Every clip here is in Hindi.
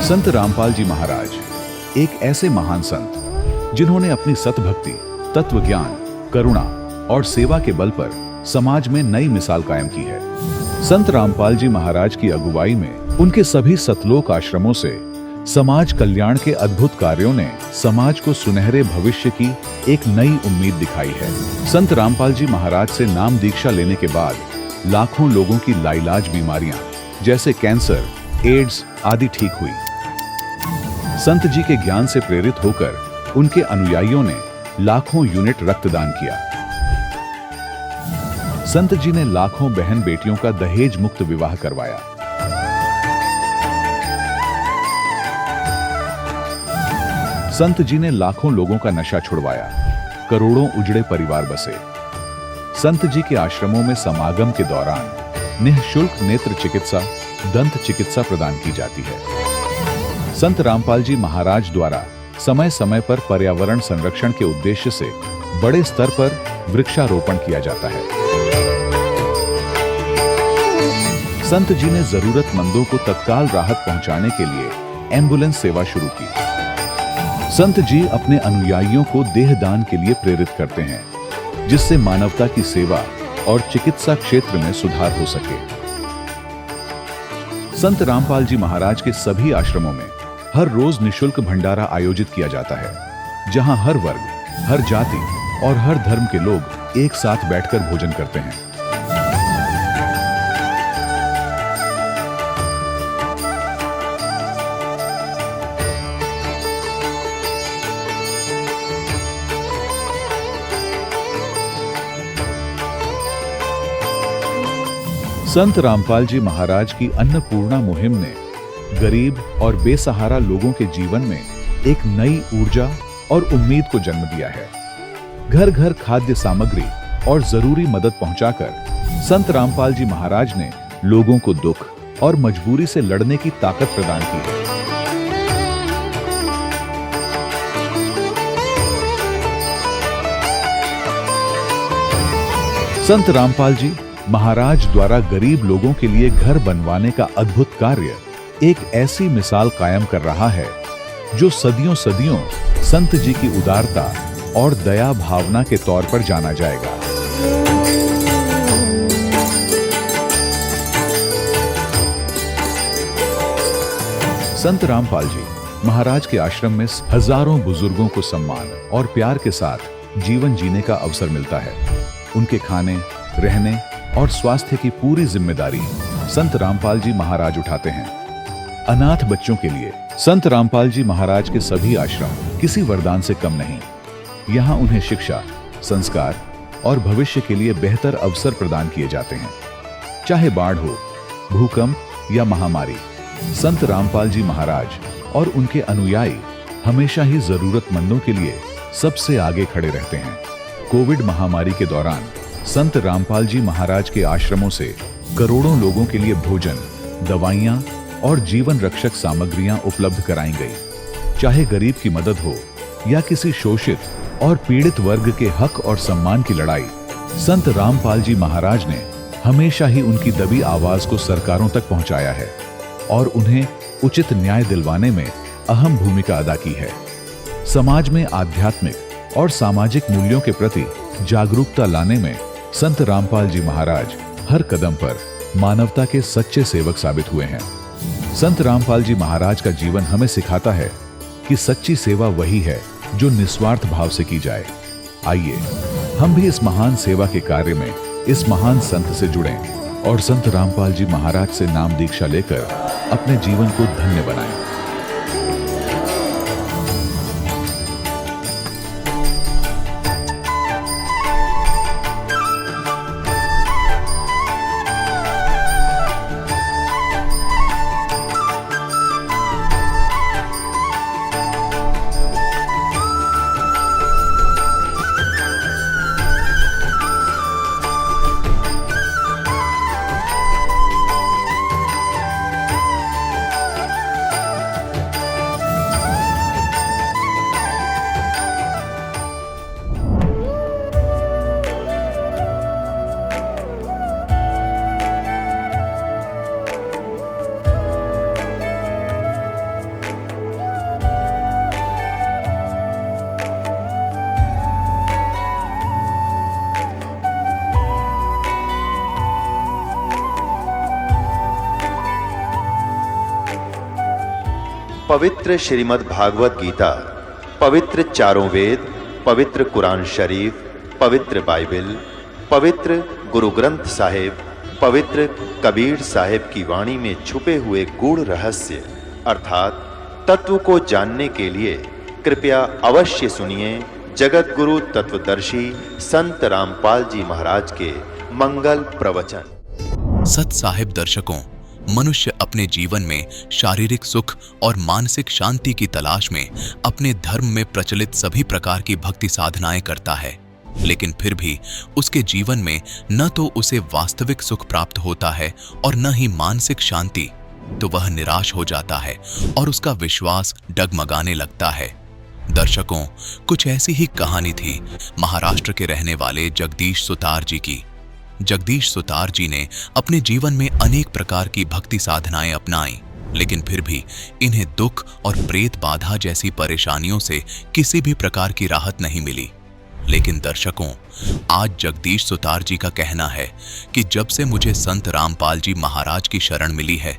संत रामपाल जी महाराज एक ऐसे महान संत जिन्होंने अपनी सतभक्ति, तत्व ज्ञान, करुणा और सेवा के बल पर समाज में नई मिसाल कायम की है। संत रामपाल जी महाराज की अगुवाई में उनके सभी सतलोक आश्रमों से समाज कल्याण के अद्भुत कार्यों ने समाज को सुनहरे भविष्य की एक नई उम्मीद दिखाई है। संत रामपाल जी महाराज से नाम दीक्षा लेने के बाद लाखों लोगों की लाइलाज बीमारियां जैसे कैंसर, एड्स आदि ठीक हुई। संत जी के ज्ञान से प्रेरित होकर उनके अनुयायियों ने लाखों यूनिट रक्तदान किया। संत जी ने लाखों बहन बेटियों का दहेज मुक्त विवाह करवाया। संत जी ने लाखों लोगों का नशा छुड़वाया, करोड़ों उजड़े परिवार बसे। संत जी के आश्रमों में समागम के दौरान निःशुल्क नेत्र चिकित्सा, दंत चिकित्सा प्रदान की जाती है। संत रामपाल जी महाराज द्वारा समय समय पर पर्यावरण संरक्षण के उद्देश्य से बड़े स्तर पर वृक्षारोपण किया जाता है। संत जी ने जरूरतमंदों को तत्काल राहत पहुंचाने के लिए एम्बुलेंस सेवा शुरू की। संत जी अपने अनुयायियों को देहदान के लिए प्रेरित करते हैं, जिससे मानवता की सेवा और चिकित्सा क्षेत्र में सुधार हो सके। संत रामपाल जी महाराज के सभी आश्रमों में हर रोज निःशुल्क भंडारा आयोजित किया जाता है, जहां हर वर्ग, हर जाति और हर धर्म के लोग एक साथ बैठकर भोजन करते हैं। संत रामपाल जी महाराज की अन्नपूर्णा मुहिम ने गरीब और बेसहारा लोगों के जीवन में एक नई ऊर्जा और उम्मीद को जन्म दिया है। घर घर खाद्य सामग्री और जरूरी मदद पहुंचाकर संत रामपाल जी महाराज ने लोगों को दुख और मजबूरी से लड़ने की ताकत प्रदान की है। संत रामपाल जी महाराज द्वारा गरीब लोगों के लिए घर बनवाने का अद्भुत कार्य एक ऐसी मिसाल कायम कर रहा है जो सदियों सदियों संत जी की उदारता और दया भावना के तौर पर जाना जाएगा। संत रामपाल जी महाराज के आश्रम में हजारों बुजुर्गों को सम्मान और प्यार के साथ जीवन जीने का अवसर मिलता है। उनके खाने, रहने और स्वास्थ्य की पूरी जिम्मेदारी संत रामपाल जी महाराज उठाते हैं। अनाथ बच्चों के लिए संत रामपाल जी महाराज के सभी आश्रम किसी वरदान से कम नहीं। यहाँ उन्हें शिक्षा, संस्कार और भविष्य के लिए बेहतर अवसर प्रदान किए जाते हैं। चाहे बाढ़ हो, भूकंप या महामारी, संत रामपाल जी महाराज और उनके अनुयायी हमेशा ही जरूरतमंदों के लिए सबसे आगे खड़े रहते हैं। कोविड महामारी के दौरान संत रामपाल जी महाराज के आश्रमों से करोड़ों लोगों के लिए भोजन, दवाइयां और जीवन रक्षक सामग्रियां उपलब्ध कराई गई। चाहे गरीब की मदद हो या किसी शोषित और पीड़ित वर्ग के हक और सम्मान की लड़ाई, संत रामपाल जी महाराज ने हमेशा ही उनकी दबी आवाज को सरकारों तक पहुंचाया है और उन्हें उचित न्याय दिलवाने में अहम भूमिका अदा की है। समाज में आध्यात्मिक और सामाजिक मूल्यों के प्रति जागरूकता लाने में संत रामपाल जी महाराज हर कदम पर मानवता के सच्चे सेवक साबित हुए हैं। संत रामपाल जी महाराज का जीवन हमें सिखाता है कि सच्ची सेवा वही है जो निस्वार्थ भाव से की जाए। आइए हम भी इस महान सेवा के कार्य में इस महान संत से जुड़ें और संत रामपाल जी महाराज से नाम दीक्षा लेकर अपने जीवन को धन्य बनाएं। पवित्र श्रीमद् भागवत गीता, पवित्र चारों वेद, पवित्र कुरान शरीफ, पवित्र बाइबल, पवित्र गुरु ग्रंथ साहिब, पवित्र कबीर साहिब की वाणी में छुपे हुए गूढ़ रहस्य अर्थात तत्व को जानने के लिए कृपया अवश्य सुनिए जगत गुरु तत्वदर्शी संत रामपाल जी महाराज के मंगल प्रवचन। सत साहिब दर्शकों, मनुष्य अपने जीवन में शारीरिक सुख और मानसिक शांति की तलाश में अपने धर्म में प्रचलित सभी प्रकार की भक्ति साधनाएं करता है, लेकिन फिर भी उसके जीवन में न तो उसे वास्तविक सुख प्राप्त होता है और न ही मानसिक शांति, तो वह निराश हो जाता है और उसका विश्वास डगमगाने लगता है। दर्शकों, कुछ ऐसी ही कहानी थी महाराष्ट्र के रहने वाले जगदीश सुतार जी की। जगदीश सुतार जी ने अपने जीवन में अनेक प्रकार की भक्ति साधनाएं अपनाई, लेकिन फिर भी इन्हें दुख और प्रेत बाधा जैसी परेशानियों से किसी भी प्रकार की राहत नहीं मिली। लेकिन दर्शकों, आज जगदीश सुतार जी का कहना है कि जब से मुझे संत रामपाल जी महाराज की शरण मिली है,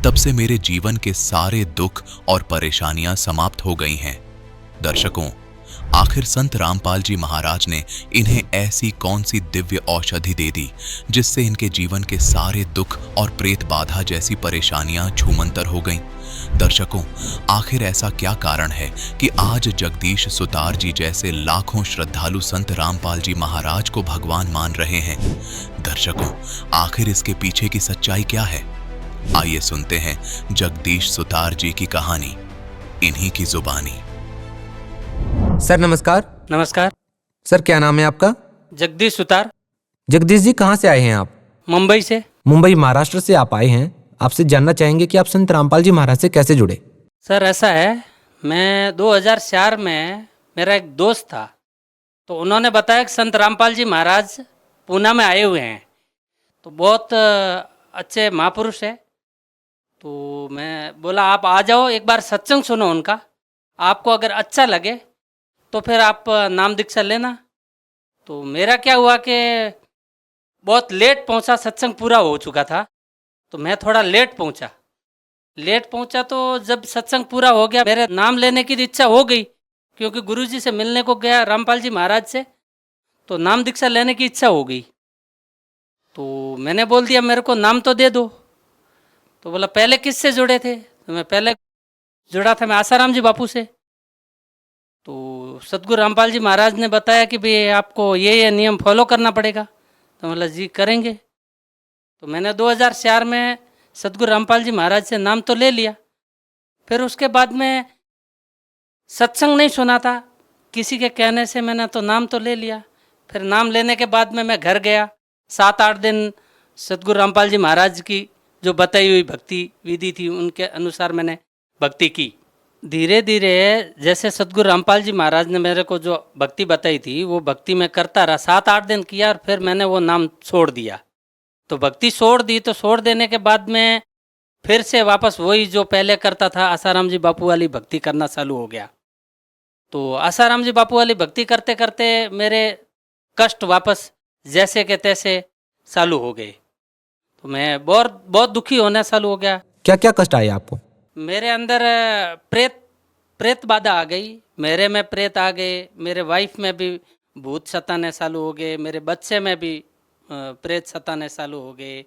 तब से मेरे जीवन के सारे दुख और परेशानियां समाप्त हो गई हैं। दर्शकों, आखिर संत रामपाल जी महाराज ने इन्हें ऐसी कौन सी दिव्य औषधि दे दी जिससे इनके जीवन के सारे दुख और प्रेत बाधा जैसी परेशानियां छूमंतर हो गईं? दर्शकों, आखिर ऐसा क्या कारण है कि आज जगदीश सुतार जी जैसे लाखों श्रद्धालु संत रामपाल जी महाराज को भगवान मान रहे हैं? दर्शकों, आखिर इसके पीछे की सच्चाई क्या है? आइए सुनते हैं जगदीश सुतार जी की कहानी, इन्हीं की जुबानी। सर नमस्कार। नमस्कार। सर क्या नाम है आपका? जगदीश सुतार। जगदीश जी, कहाँ से आए हैं आप? मुंबई से। मुंबई महाराष्ट्र से आप आए हैं। आपसे जानना चाहेंगे कि आप संत रामपाल जी महाराज से कैसे जुड़े? सर ऐसा है, मैं 2004 में मेरा एक दोस्त था, तो उन्होंने बताया कि संत रामपाल जी महाराज पूना में आए हुए हैं, तो बहुत अच्छे महापुरुष है। तो मैं बोला आप आ जाओ, एक बार सत्संग सुनो उनका, आपको अगर अच्छा लगे तो फिर आप नाम दीक्षा लेना। तो मेरा क्या हुआ कि बहुत लेट पहुंचा, सत्संग पूरा हो चुका था, तो मैं थोड़ा लेट पहुंचा। तो जब सत्संग पूरा हो गया, मेरे नाम लेने की इच्छा हो गई, क्योंकि गुरुजी से मिलने को गया रामपाल जी महाराज से, तो नाम दीक्षा लेने की इच्छा हो गई। तो मैंने बोल दिया मेरे को नाम तो दे दो। तो बोला पहले किससे जुड़े थे? तो मैं पहले जुड़ा था मैं आसाराम जी बापू से। तो सतगुरु रामपाल जी महाराज ने बताया कि भाई आपको ये नियम फॉलो करना पड़ेगा। तो बोला जी करेंगे। तो मैंने 2004 में सतगुरु रामपाल जी महाराज से नाम तो ले लिया। फिर उसके बाद में सत्संग नहीं सुना था, किसी के कहने से मैंने तो नाम तो ले लिया। फिर नाम लेने के बाद में मैं घर गया, 7-8 दिन सतगुरु रामपाल जी महाराज की जो बताई हुई भक्ति विधि थी उनके अनुसार मैंने भक्ति की। धीरे धीरे जैसे सतगुरु रामपाल जी महाराज ने मेरे को जो भक्ति बताई थी वो भक्ति मैं करता रहा, 7-8 दिन किया और फिर मैंने वो नाम छोड़ दिया। तो भक्ति छोड़ दी, तो छोड़ देने के बाद में फिर से वापस वही जो पहले करता था आसाराम जी बापू वाली भक्ति करना चालू हो गया। तो आसाराम जी बापू वाली भक्ति करते करते मेरे कष्ट वापस जैसे के तैसे चालू हो गए। तो मैं बहुत दुखी होना चालू हो गया। क्या क्या कष्ट आए आपको? मेरे अंदर प्रेत बाधा आ गई, मेरे में प्रेत आ गए, मेरे वाइफ में भी भूत सताने चालू हो गए, मेरे बच्चे में भी प्रेत सताने चालू हो गए,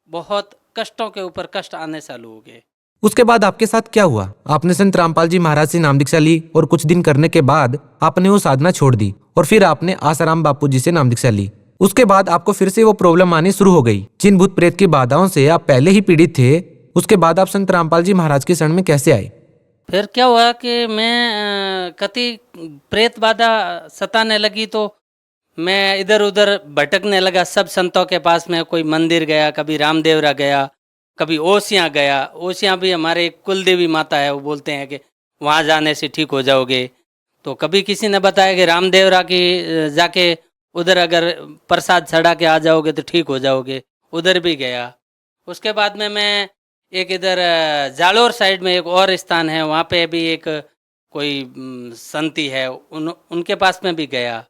बहुत कष्टों के ऊपर कष्ट आने चालू हो गए। उसके बाद आपके साथ क्या हुआ? आपने संत रामपाल जी महाराज से नाम दीक्षा ली और कुछ दिन करने के बाद आपने वो साधना छोड़ दी और फिर आपने आसाराम बापू जी से नाम दीक्षा ली। उसके बाद आपको फिर से वो प्रॉब्लम आनी शुरू हो गई। जिन भूत प्रेत की बाधाओं से आप पहले ही पीड़ित थे, उसके बाद आप संत रामपाल जी महाराज के शरण में कैसे आए? फिर क्या हुआ कि मैं कति प्रेत बाधा सताने लगी, तो मैं इधर उधर भटकने लगा सब संतों के पास में। कोई मंदिर गया, कभी रामदेवरा गया, कभी ओसियाँ गया। ओसियाँ भी हमारे एक कुलदेवी माता है, वो बोलते हैं कि वहाँ जाने से ठीक हो जाओगे। तो कभी किसी ने बताया कि रामदेवरा की जाके उधर अगर प्रसाद चढ़ा के आ जाओगे तो ठीक हो जाओगे, उधर भी गया। उसके बाद में मैं एक इधर जालोर साइड में एक और स्थान है, वहाँ पे भी एक कोई संती है, उनके पास में भी गया।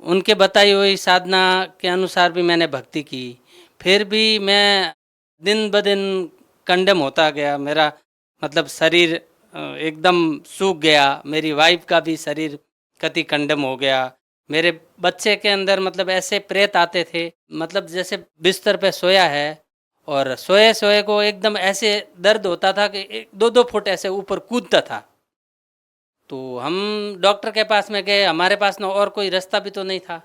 उनके बताई हुई साधना के अनुसार भी मैंने भक्ति की। फिर भी मैं दिन ब दिन कंडेम होता गया, मेरा मतलब शरीर एकदम सूख गया। मेरी वाइफ का भी शरीर कति कंडम हो गया। मेरे बच्चे के अंदर मतलब ऐसे प्रेत आते थे, मतलब जैसे बिस्तर पे सोया है और सोए सोए को एकदम ऐसे दर्द होता था कि 2-2 फुट ऐसे ऊपर कूदता था। तो हम डॉक्टर के पास में गए, हमारे पास ना और कोई रास्ता भी तो नहीं था।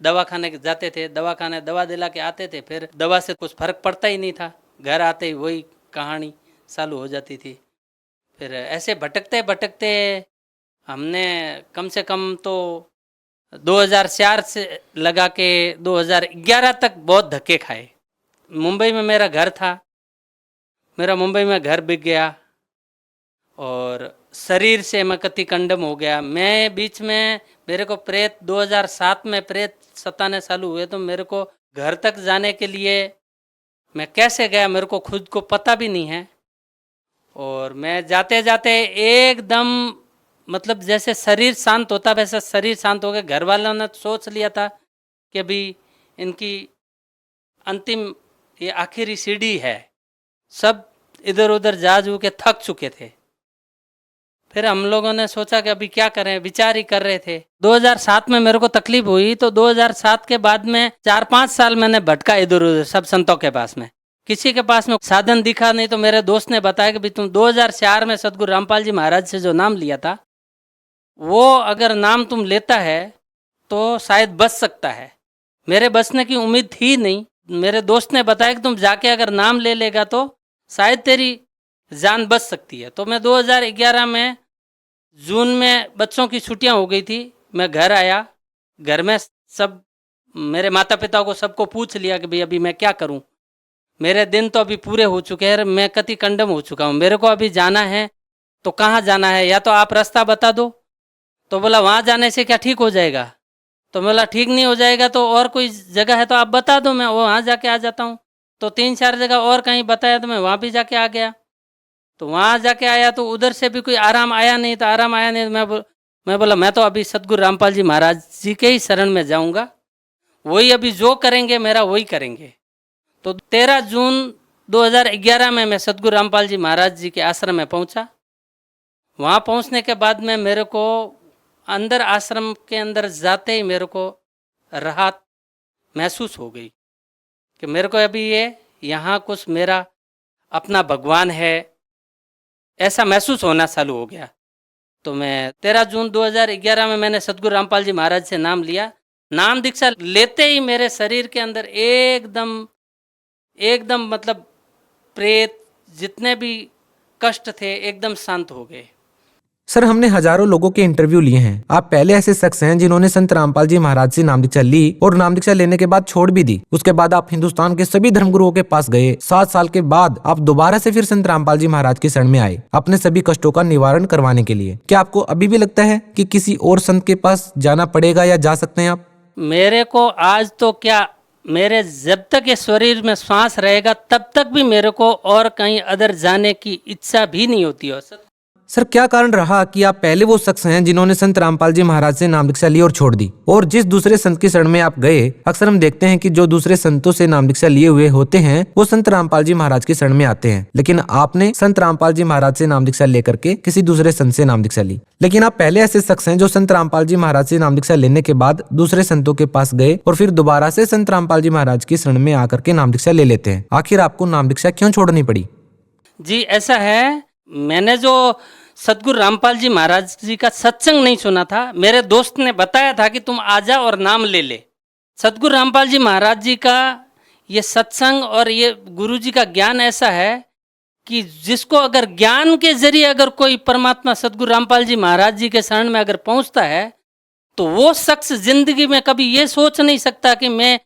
दवाखाने जाते थे, दवाखाने दवा दिला के आते थे, फिर दवा से कुछ फर्क पड़ता ही नहीं था। घर आते ही वही कहानी चालू हो जाती थी। फिर ऐसे भटकते भटकते हमने कम से कम तो 2004 से लगा के 2011 तक बहुत धक्के खाए। मुंबई में मेरा घर था, मेरा मुंबई में घर बिक गया और शरीर से मैं कति कंडम हो गया। मैं बीच में मेरे को प्रेत 2007 में प्रेत सताने चालू हुए, तो मेरे को घर तक जाने के लिए मैं कैसे गया मेरे को खुद को पता भी नहीं है। और मैं जाते जाते एकदम मतलब जैसे शरीर शांत होता वैसा शरीर शांत हो गया। घर वालों ने सोच लिया था कि अभी इनकी अंतिम ये आखिरी सीढ़ी है। सब इधर उधर जा जू के थक चुके थे। फिर हम लोगों ने सोचा कि अभी क्या करें, विचार ही कर रहे थे। 2007 में मेरे को तकलीफ हुई, तो 2007 के बाद में 4-5 साल मैंने भटका इधर उधर सब संतों के पास में। किसी के पास में साधन दिखा नहीं, तो मेरे दोस्त ने बताया कि भाई तुम 2004 में सदगुरु रामपाल जी महाराज से जो नाम लिया था, वो अगर नाम तुम लेता है तो शायद बच सकता है। मेरे बचने की उम्मीद थी नहीं। मेरे दोस्त ने बताया कि तुम जाके अगर नाम ले लेगा तो शायद तेरी जान बच सकती है। तो मैं 2011 में जून में बच्चों की छुट्टियां हो गई थी, मैं घर आया। घर में सब मेरे माता पिता को सबको पूछ लिया कि भाई अभी मैं क्या करूं। मेरे दिन तो अभी पूरे हो चुके हैं, मैं कति कंडम हो चुका हूं। मेरे को अभी जाना है तो कहाँ जाना है, या तो आप रास्ता बता दो। तो बोला वहाँ जाने से क्या ठीक हो जाएगा। तो बोला ठीक नहीं हो जाएगा तो और कोई जगह है तो आप बता दो, मैं वहाँ जाके आ जाता हूँ। तो 3-4 जगह और कहीं बताया तो मैं वहाँ भी जाके आ गया। तो वहाँ जाके आया तो उधर से भी कोई आराम आया नहीं। तो आराम आया नहीं तो मैं बोला मैं तो अभी सदगुरु रामपाल जी महाराज जी के ही शरण में जाऊँगा, वही अभी जो करेंगे मेरा वही करेंगे। तो 13 जून 2011 में मैं सदगुरु रामपाल जी महाराज जी के आश्रम में पहुँचा। वहाँ पहुँचने के बाद में मेरे को अंदर आश्रम के अंदर जाते ही मेरे को राहत महसूस हो गई कि मेरे को अभी ये यहाँ कुछ मेरा अपना भगवान है, ऐसा महसूस होना चालू हो गया। तो मैं 13 जून 2011 में मैंने सदगुरु रामपाल जी महाराज से नाम लिया। नाम दीक्षा लेते ही मेरे शरीर के अंदर एकदम मतलब प्रेत जितने भी कष्ट थे एकदम शांत हो गए। सर, हमने हजारों लोगों के इंटरव्यू लिए हैं। आप पहले ऐसे शख्स हैं जिन्होंने संत रामपाल जी महाराज से नाम दीक्षा ली और नाम दीक्षा लेने के बाद छोड़ भी दी। उसके बाद आप हिंदुस्तान के सभी धर्मगुरुओं के पास गए। 7 साल के बाद आप दोबारा से फिर संत रामपाल जी महाराज की शरण में आए अपने सभी कष्टों का निवारण करवाने के लिए। क्या आपको अभी भी लगता है कि किसी और संत के पास जाना पड़ेगा या जा सकते हैं आप? मेरे को आज तो क्या, मेरे जब तक ये शरीर में सांस रहेगा तब तक भी मेरे को और कहीं अदर जाने की इच्छा भी नहीं होती है। सर, क्या कारण रहा कि आप पहले वो शख्स हैं जिन्होंने संत रामपाल जी महाराज से नाम दीक्षा ली और छोड़ दी, और जिस दूसरे संत की शरण में आप गए, अक्सर हम देखते हैं कि जो दूसरे संतों से नाम दीक्षा लिए हुए होते हैं वो संत रामपाल जी महाराज की शरण में आते हैं, लेकिन आपने संत रामपाल जी महाराज से नाम दीक्षा लेकर के किसी दूसरे संत से नाम दीक्षा ली। लेकिन आप पहले ऐसे शख्स हैं जो संत रामपाल जी महाराज से नाम दीक्षा लेने के बाद दूसरे संतों के पास गए और फिर दोबारा से संत रामपाल जी महाराज की शरण में आकर के नाम दीक्षा ले लेते हैं। आखिर आपको नाम दीक्षा क्यों छोड़नी पड़ी? जी ऐसा है, मैंने जो सदगुरु रामपाल जी महाराज जी का सत्संग नहीं सुना था, मेरे दोस्त ने बताया था कि तुम आ जा और नाम ले ले। सदगुरु रामपाल जी महाराज जी का ये सत्संग और ये गुरु जी का ज्ञान ऐसा है कि जिसको अगर ज्ञान के जरिए अगर कोई परमात्मा सदगुरु रामपाल जी महाराज जी के शरण में अगर पहुंचता है तो वो शख्स जिंदगी में कभी ये सोच नहीं सकता कि मैं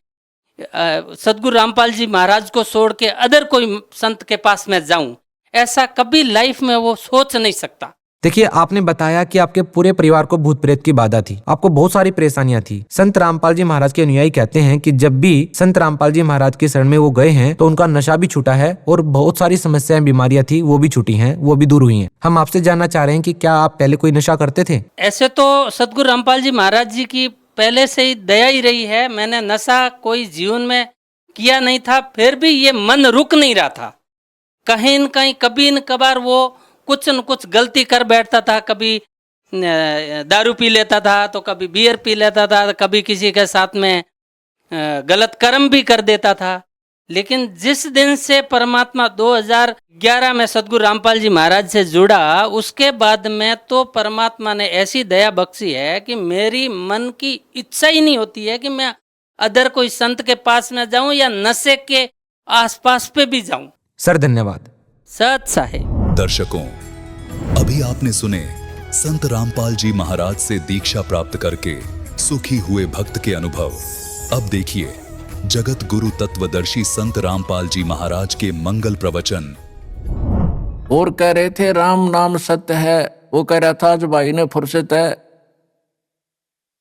सदगुरु रामपाल जी महाराज को छोड़ के अदर कोई संत के पास में जाऊं। ऐसा कभी लाइफ में वो सोच नहीं सकता। देखिए, आपने बताया कि आपके पूरे परिवार को भूत प्रेत की बाधा थी, आपको बहुत सारी परेशानियां थी। संत रामपाल जी महाराज के अनुयायी कहते हैं कि जब भी संत रामपाल जी महाराज की शरण में वो गए हैं तो उनका नशा भी छूटा है और बहुत सारी समस्याएं, बीमारियां थी वो भी छूटी हैं, वो भी दूर हुई हैं। हम आपसे जानना चाह रहे हैं कि क्या आप पहले कोई नशा करते थे? ऐसे तो सदगुरु रामपाल जी महाराज जी की पहले से ही दया ही रही है। मैंने नशा कोई जीवन में किया नहीं था, फिर भी ये मन रुक नहीं रहा था कहीं न कहीं कभी न कभार वो कुछ न कुछ गलती कर बैठता था। कभी दारू पी लेता था, तो कभी बियर पी लेता था, कभी किसी के साथ में गलत कर्म भी कर देता था। लेकिन जिस दिन से परमात्मा 2011 में सदगुरु रामपाल जी महाराज से जुड़ा, उसके बाद में तो परमात्मा ने ऐसी दया बख्शी है कि मेरी मन की इच्छा ही नहीं होती है कि मैं अदर कोई संत के पास न जाऊं या नशे के आसपास पे भी जाऊं। सर धन्यवाद। सत साहेब। दर्शकों, अभी आपने सुने संत रामपाल जी महाराज से दीक्षा प्राप्त करके सुखी हुए भक्त के अनुभव। अब देखिए जगत गुरु तत्वदर्शी संत रामपाल जी महाराज के मंगल प्रवचन। और कह रहे थे राम नाम सत्य है, वो कह रहा था आज भाई ने फुर्सत है,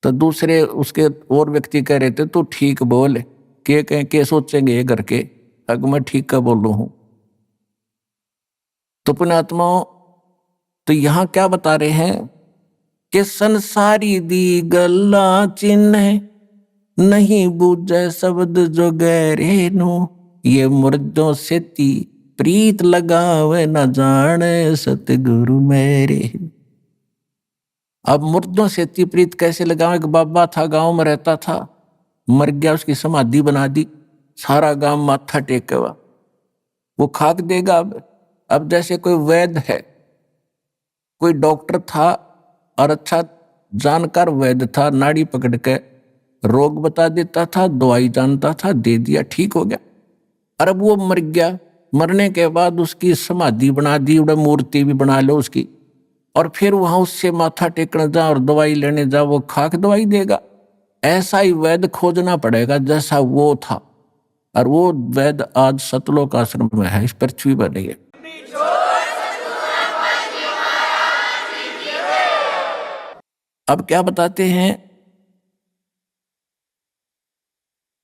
तो दूसरे उसके और व्यक्ति कह रहे थे तू ठीक बोल, के कहें के सोचेंगे ये करके, अगर मैं ठीक का बोल रहा हूं। तो पुण्यात्माओं, तो यहां क्या बता रहे हैं कि संसारी दी गल्ला चिन्ह नहीं बूझे शब्द जो गहरे नो, ये मुर्दों से ती प्रीत लगावे न जाने सतगुरु मेरे। अब मुर्दों से ती प्रीत कैसे लगावे? एक बाबा था, गांव में रहता था, मर गया, उसकी समाधि बना दी, सारा गांव माथा टेका हुआ, वो खाक देगा। अब जैसे कोई वैद्य है, कोई डॉक्टर था और अच्छा जानकार वैद्य था, नाड़ी पकड़ के रोग बता देता था, दवाई जानता था, दे दिया, ठीक हो गया। और अब वो मर गया, मरने के बाद उसकी समाधि बना दी, उड़ा मूर्ति भी बना लो उसकी, और फिर वहां उससे माथा टेकने जा और दवाई लेने जा, वो खाक दवाई देगा। ऐसा ही वैद्य खोजना पड़ेगा जैसा वो था, और वो वैद्य आज सतलोक आश्रम में है, इस पृथ्वी पर नहीं है। अब क्या बताते हैं?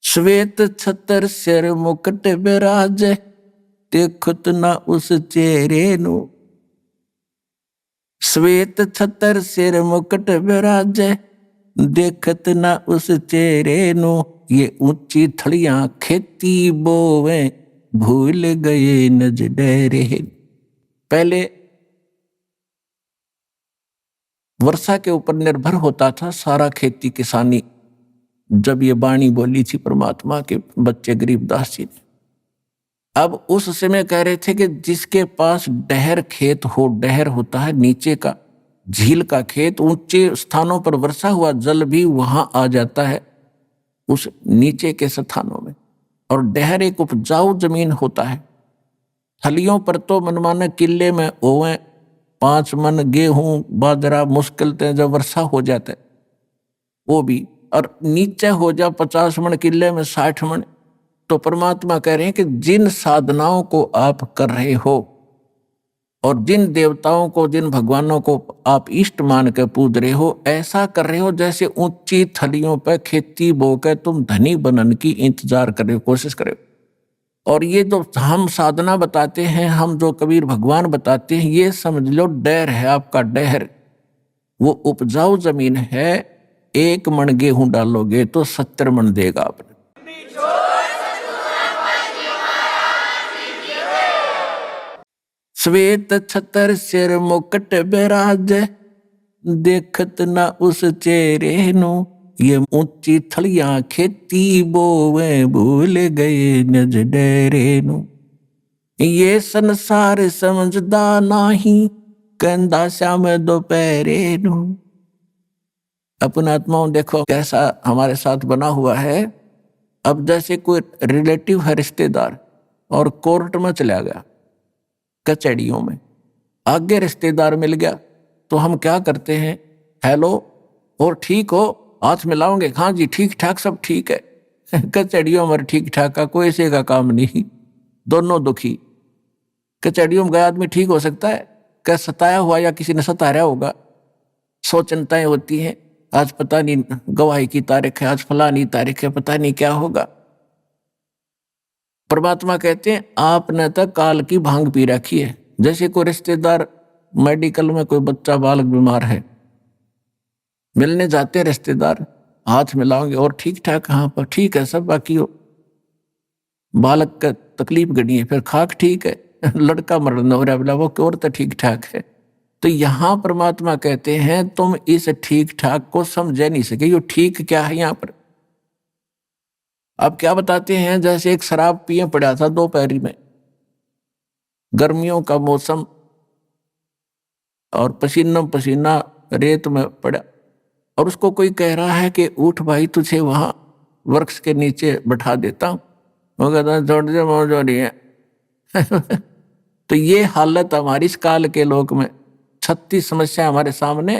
श्वेत छतर सिर मुकुट विराज, देखत ना उस चेहरे नु। श्वेत छतर सिर मुकुट विराज, देखत ना उस चेहरे नु। ये ऊंची थड़ियां खेती बोवे, भूल गए नज डेरे। पहले वर्षा के ऊपर निर्भर होता था सारा खेती किसानी। जब ये बाणी बोली थी परमात्मा के बच्चे गरीबदास जी ने, अब उस समय कह रहे थे कि जिसके पास डहर खेत हो, डहर होता है नीचे का झील का खेत, ऊंचे स्थानों पर वर्षा हुआ जल भी वहां आ जाता है उस नीचे के स्थानों में। और डहर एक उपजाऊ जमीन होता है। थलियों पर तो मनमाने किले में ओवें 5 मन गेहूं बाजरा मुश्किल से जब वर्षा हो जाता है वो भी, और नीचे हो जा 50 मन किले में 60 मन। तो परमात्मा कह रहे हैं कि जिन साधनाओं को आप कर रहे हो और जिन देवताओं को, जिन भगवानों को आप इष्ट मान के पूज रहे हो, ऐसा कर रहे हो जैसे ऊंची थलियों पर खेती बो के तुम धनी बनने की इंतजार कर रहे हो, कोशिश कर रहे हो। और ये जो हम साधना बताते हैं, हम जो कबीर भगवान बताते हैं, ये समझ लो डहर है आपका, डहर वो उपजाऊ जमीन है। 1 मन गेहूं डालोगे तो 70 मन देगा आपने। श्वेत छतर सिर मुकुट विराज, देखत ना उस चेहरे नु। ये ऊंची थलियां खेती बोवे, भूल गए नज डेरे नु। ये संसार समझदा नाही, कंधा श्याम दोपहरे नु। अपना आत्माओं देखो कैसा हमारे साथ बना हुआ है। अब जैसे कोई रिलेटिव है, रिश्तेदार, और कोर्ट में चला गया, कचहरियों में आगे रिश्तेदार मिल गया, तो हम क्या करते हैं? हेलो, और ठीक हो? हाथ मिलाओगे? हाँ जी ठीक ठाक, सब ठीक है। कचहरियों में ठीक ठाक का कोई से का काम नहीं, दोनों दुखी। कचहरियों में गया आदमी ठीक हो सकता है? क्या सताया हुआ या किसी ने सता रहा होगा। 100 चिंताएं होती हैं, आज पता नहीं गवाही की तारीख है, आज फलानी तारीख है, पता नहीं क्या होगा। परमात्मा कहते हैं आपने तो काल की भांग पी रखी है। जैसे कोई रिश्तेदार मेडिकल में कोई बच्चा बालक बीमार है, मिलने जाते हैं रिश्तेदार, हाथ मिलाओगे और ठीक ठाक, कहाँ पर ठीक है सब, बाकी हो बालक का तकलीफ गड़ी है, फिर खाक ठीक है, लड़का मरण हो रहा, बोला वो और तो ठीक ठाक है। तो यहाँ परमात्मा कहते हैं तुम इस ठीक ठाक को समझ नहीं सके, ये ठीक क्या है यहाँ पर। अब क्या बताते हैं, जैसे एक शराब पिए पड़ा था दोपहरी में, गर्मियों का मौसम, और पसीना पसीना रेत में पड़ा, और उसको कोई कह रहा है कि उठ भाई तुझे वहां वृक्ष के नीचे बैठा देता हूं, वो कहता है छोड़ दे मौज हो रही है। तो ये हालत हमारी इस काल के लोक में, 36 समस्या हमारे सामने,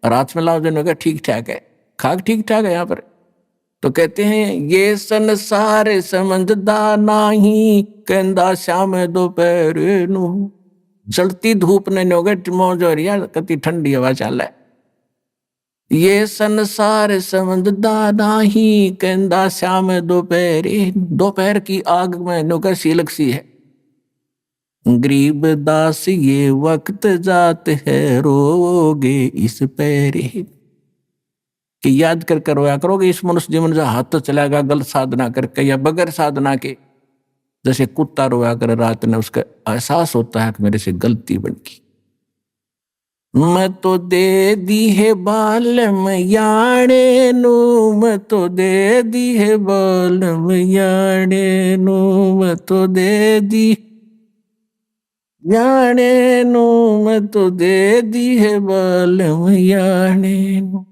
रात में लाओ दिन ठीक ठाक है, खाक ठीक ठाक है यहाँ पर। तो कहते हैं ये संसार समझदा नाही, कहंदा शाम दोपहर नू, जलती धूप ने मौज हो रही है, कति ठंडी हवा चल है। ये संसार समझदा नाही, कहंदा शाम दोपहर, दोपहर की आग में नौकर सीलक सी है। गरीब दास ये वक्त जात है, रोगे इस पैरे, कि याद कर रोया करोगे इस मनुष्य जीवन जो हाथ तो चलाएगा गलत साधना करके या बगैर साधना के, जैसे कुत्ता रोया कर रात में, उसका एहसास होता है कि मेरे से गलती बन गई। मैं तो दे दी है बालम याणे नू, मैं तो दे दी है बालम याणे नू, मैं तो दे दी याणे नू, मैं तो दे दी है बालम याणे नू।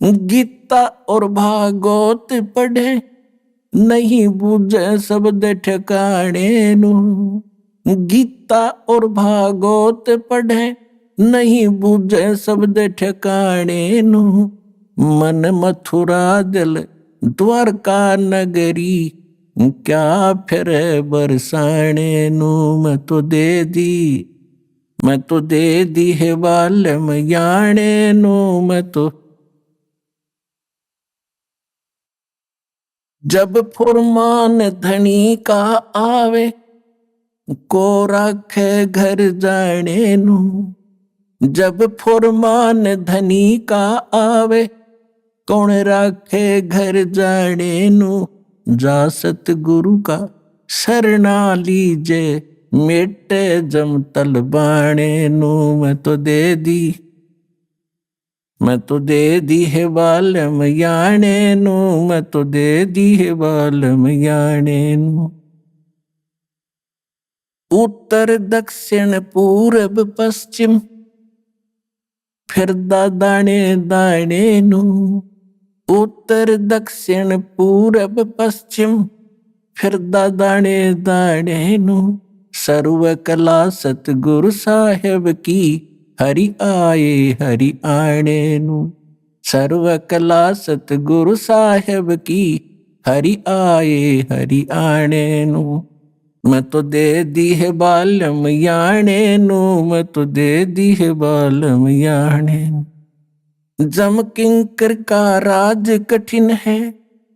गीता और भागवत पढ़े, नहीं बूझे शब्द ठिकाने नू। गीता और भागवत पढ़े, नहीं बूझे शब्द ठिकाने नू। मन मथुरा दिल द्वारका नगरी, क्या फिर बरसाने नू। मैं तो दे दी है बालम याणे नू, मैं तो। जब फुरमान धनी का आवे, को राखे घर जाने नू। जब फुरमान धनी का आवे, कौन राखे घर जाने नू। जा सतगुरु का शरणा लीजे, मेटे जम तल बाणे नू। मैं तो दे दी है बालम याणे नू, मैं तो दे दी है बालम याणे नू। उत्तर दक्षिण पूरब पश्चिम, फिरदा दाणे दाणे नू। उत्तर दक्षिण पूरब पश्चिम, फिरदा दाणे दाणे नू। सर्व कला सतगुरु साहेब की, हरि आणे नू। सर्व कला सतगुरु साहेब की, हरि आणे नू। मैं तो दे दी है बालम याणे नू, मैं तो दे दी है बालम याणे नू। जम किंकर का राज कठिन है,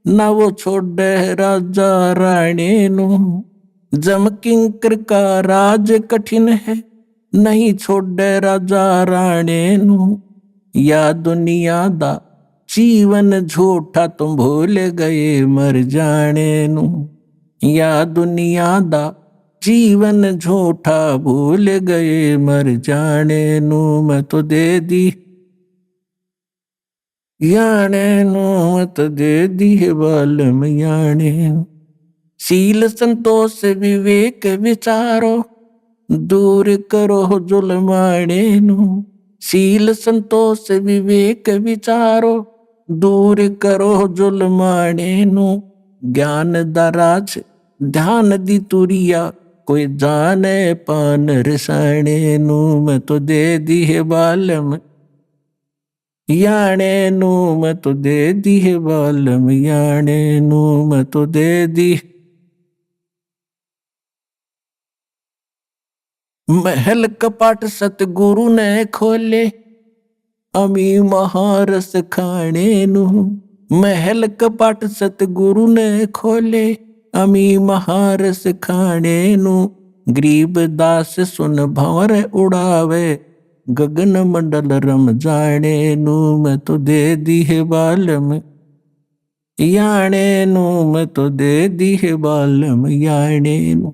ना वो छोड़े राजा राणे नू। जम किंकर का राज कठिन है, नहीं छोड़े राजा राणे नू। या दुनिया दा जीवन झूठा, तुम भूल गए मर जाने नू। या दुनिया दा जीवन झूठा, भूल गए मर जाने नू। मैं तो दे दी याणे नू, मैं तो दे दी है बालम याणे नू। शील संतोष विवेक विचारो, दूर करो जुल्माणे नू। शील संतोष विवेक विचारो, दूर करो जुल्माणे नू। ज्ञान दराज ध्यान दी तुरिया, कोई जाने पान रसाणे नू। मैं तो दे दी है बालम याणे नू, मैं तो दे दी है बालम याणे नू। मैं तो दे दी। महल कपाट सतगुरु ने खोले, अमी महारस खाने नू। महल कपाट सतगुरु ने खोले, अमी महारस खाने नू। गरीब दास सुन भंवर उड़ावे, गगन मंडल रम जाने नू। मैं तो दे दी है बालम याणे नू, मैं तो दे दी है बालम याणे नू।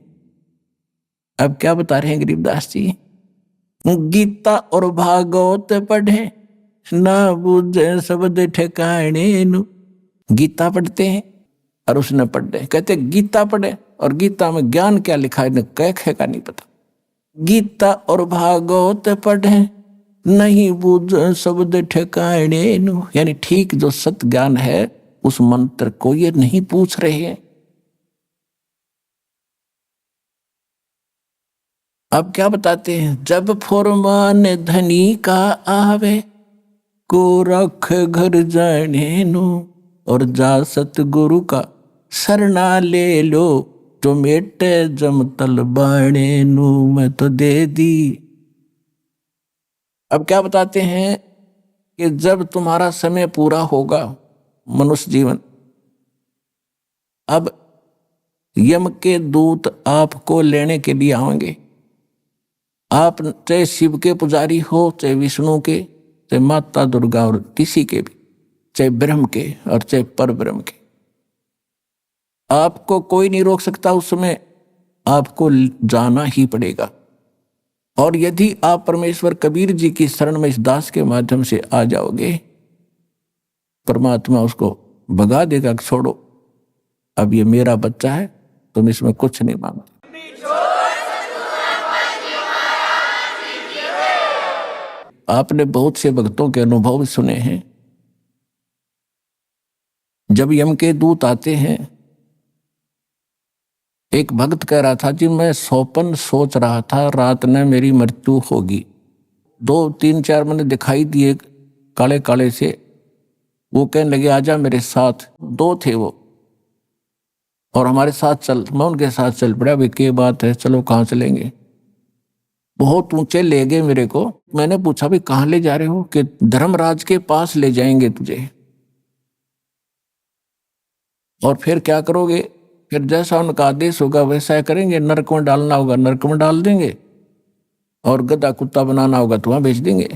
अब क्या बता रहे हैं गरीबदास जी? गीता और भागवत पढ़े, ना बुझे शब्द ठिकाने नु। गीता पढ़ते हैं और उसने पढ़े, कहते गीता पढ़े और गीता में ज्ञान क्या लिखा है कह का नहीं पता। गीता और भागवत पढ़े, नहीं बुझ शब्द ठिकाने नु, यानी ठीक जो सत ज्ञान है उस मंत्र को ये नहीं पूछ रहे हैं। अब क्या बताते हैं? जब फुरमान धनी का आवे, को रख घर जाने नु, और जा सतगुरु का शरणा ले लो, जो मेटे जम तल बाणे नु, मैं तो दे दी। अब क्या बताते हैं कि जब तुम्हारा समय पूरा होगा मनुष्य जीवन, अब यम के दूत आपको लेने के लिए आएंगे। आप चाहे शिव के पुजारी हो, चाहे विष्णु के, चाहे माता दुर्गा और किसी के भी, चाहे ब्रह्म के और चाहे पर ब्रह्म के, आपको कोई नहीं रोक सकता। उस समय आपको जाना ही पड़ेगा। और यदि आप परमेश्वर कबीर जी की शरण में इस दास के माध्यम से आ जाओगे, परमात्मा उसको भगा देगा कि छोड़ो, अब ये मेरा बच्चा है, तुम इसमें कुछ नहीं मांगते। आपने बहुत से भक्तों के अनुभव सुने हैं। जब यम के दूत आते हैं, एक भक्त कह रहा था जी मैं सौपन सोच रहा था, रात में मेरी मृत्यु होगी। 2-3-4 मैंने दिखाई दिए काले काले से, वो कहने लगे आजा मेरे साथ। 2 थे वो, और हमारे साथ चल। मैं उनके साथ चल पड़ा। भाई क्या बात है, चलो कहाँ चलेंगे? बहुत ऊंचे ले गए मेरे को। मैंने पूछा भाई कहाँ ले जा रहे हो? कि धर्मराज के पास ले जाएंगे तुझे। और फिर क्या करोगे? फिर जैसा उनका आदेश होगा वैसा करेंगे। नरक में डालना होगा नरक में डाल देंगे, और गधा कुत्ता बनाना होगा तो वहां भेज देंगे।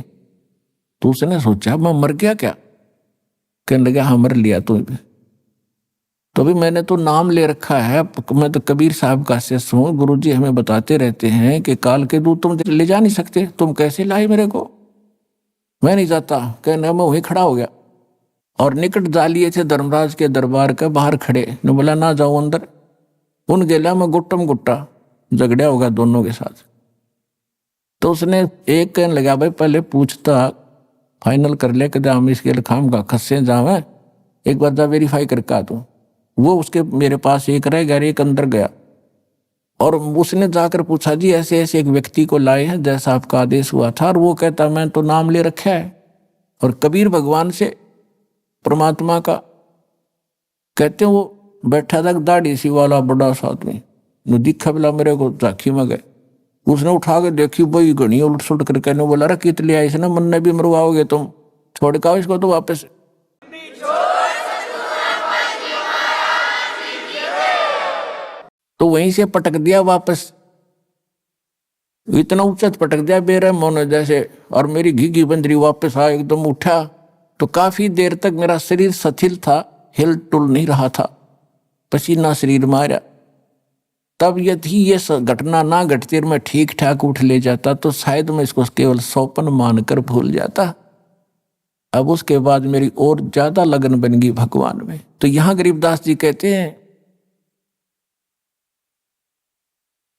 तो उसने सोचा मैं मर गया क्या? कहने लगा हाँ मर लिया तू। तो भी मैंने तो नाम ले रखा है, मैं तो कबीर साहब का शिष्य हूँ। गुरुजी हमें बताते रहते हैं कि काल के दूत तुम ले जा नहीं सकते, तुम कैसे लाए मेरे को? मैं नहीं जाता। कहने मैं वहीं खड़ा हो गया, और निकट जा लिए थे धर्मराज के दरबार के बाहर खड़े। ने बोला ना जाओ अंदर। उन गेला में गुट्टम गुट्टा झगड़ा होगा दोनों के साथ। तो उसने एक कहने लगा भाई पहले पूछता, फाइनल कर ले कि हम इसके खाम का खस्से जावे, एक बार जा वेरीफाई करके आ तू। वो उसके मेरे पास एक रह गया, एक अंदर गया, और उसने जाकर पूछा जी ऐसे ऐसे एक व्यक्ति को लाए हैं जैसा आपका आदेश हुआ था। और वो कहता मैं तो नाम ले रखा है। और कबीर भगवान से परमात्मा का कहते हैं वो बैठा था, दाढ़ी सी वाला बड़ा सा आदमी दिखा बिला मेरे को झांकी में गए। उसने उठा के देखी भाई घनी उलट सुलट कर कहने बोला रे कित लिया इसने, मन ने भी मरवाओगे तुम, छोड़ के आओ इसको तो वापस। तो वहीं से पटक दिया वापस, इतना उच्चत पटक दिया बेरहम होने जैसे। और मेरी घीघी बंदरी वापस आ, एकदम उठा तो काफी देर तक मेरा शरीर शिथिल था, हिल टुल नहीं रहा था, पसीना शरीर मारा। तब यदि ये घटना ना घटती और मैं ठीक ठाक उठ ले जाता तो शायद मैं इसको केवल सौपन मानकर भूल जाता। अब उसके बाद मेरी और ज्यादा लगन बन गई भगवान में। तो यहां गरीबदास जी कहते हैं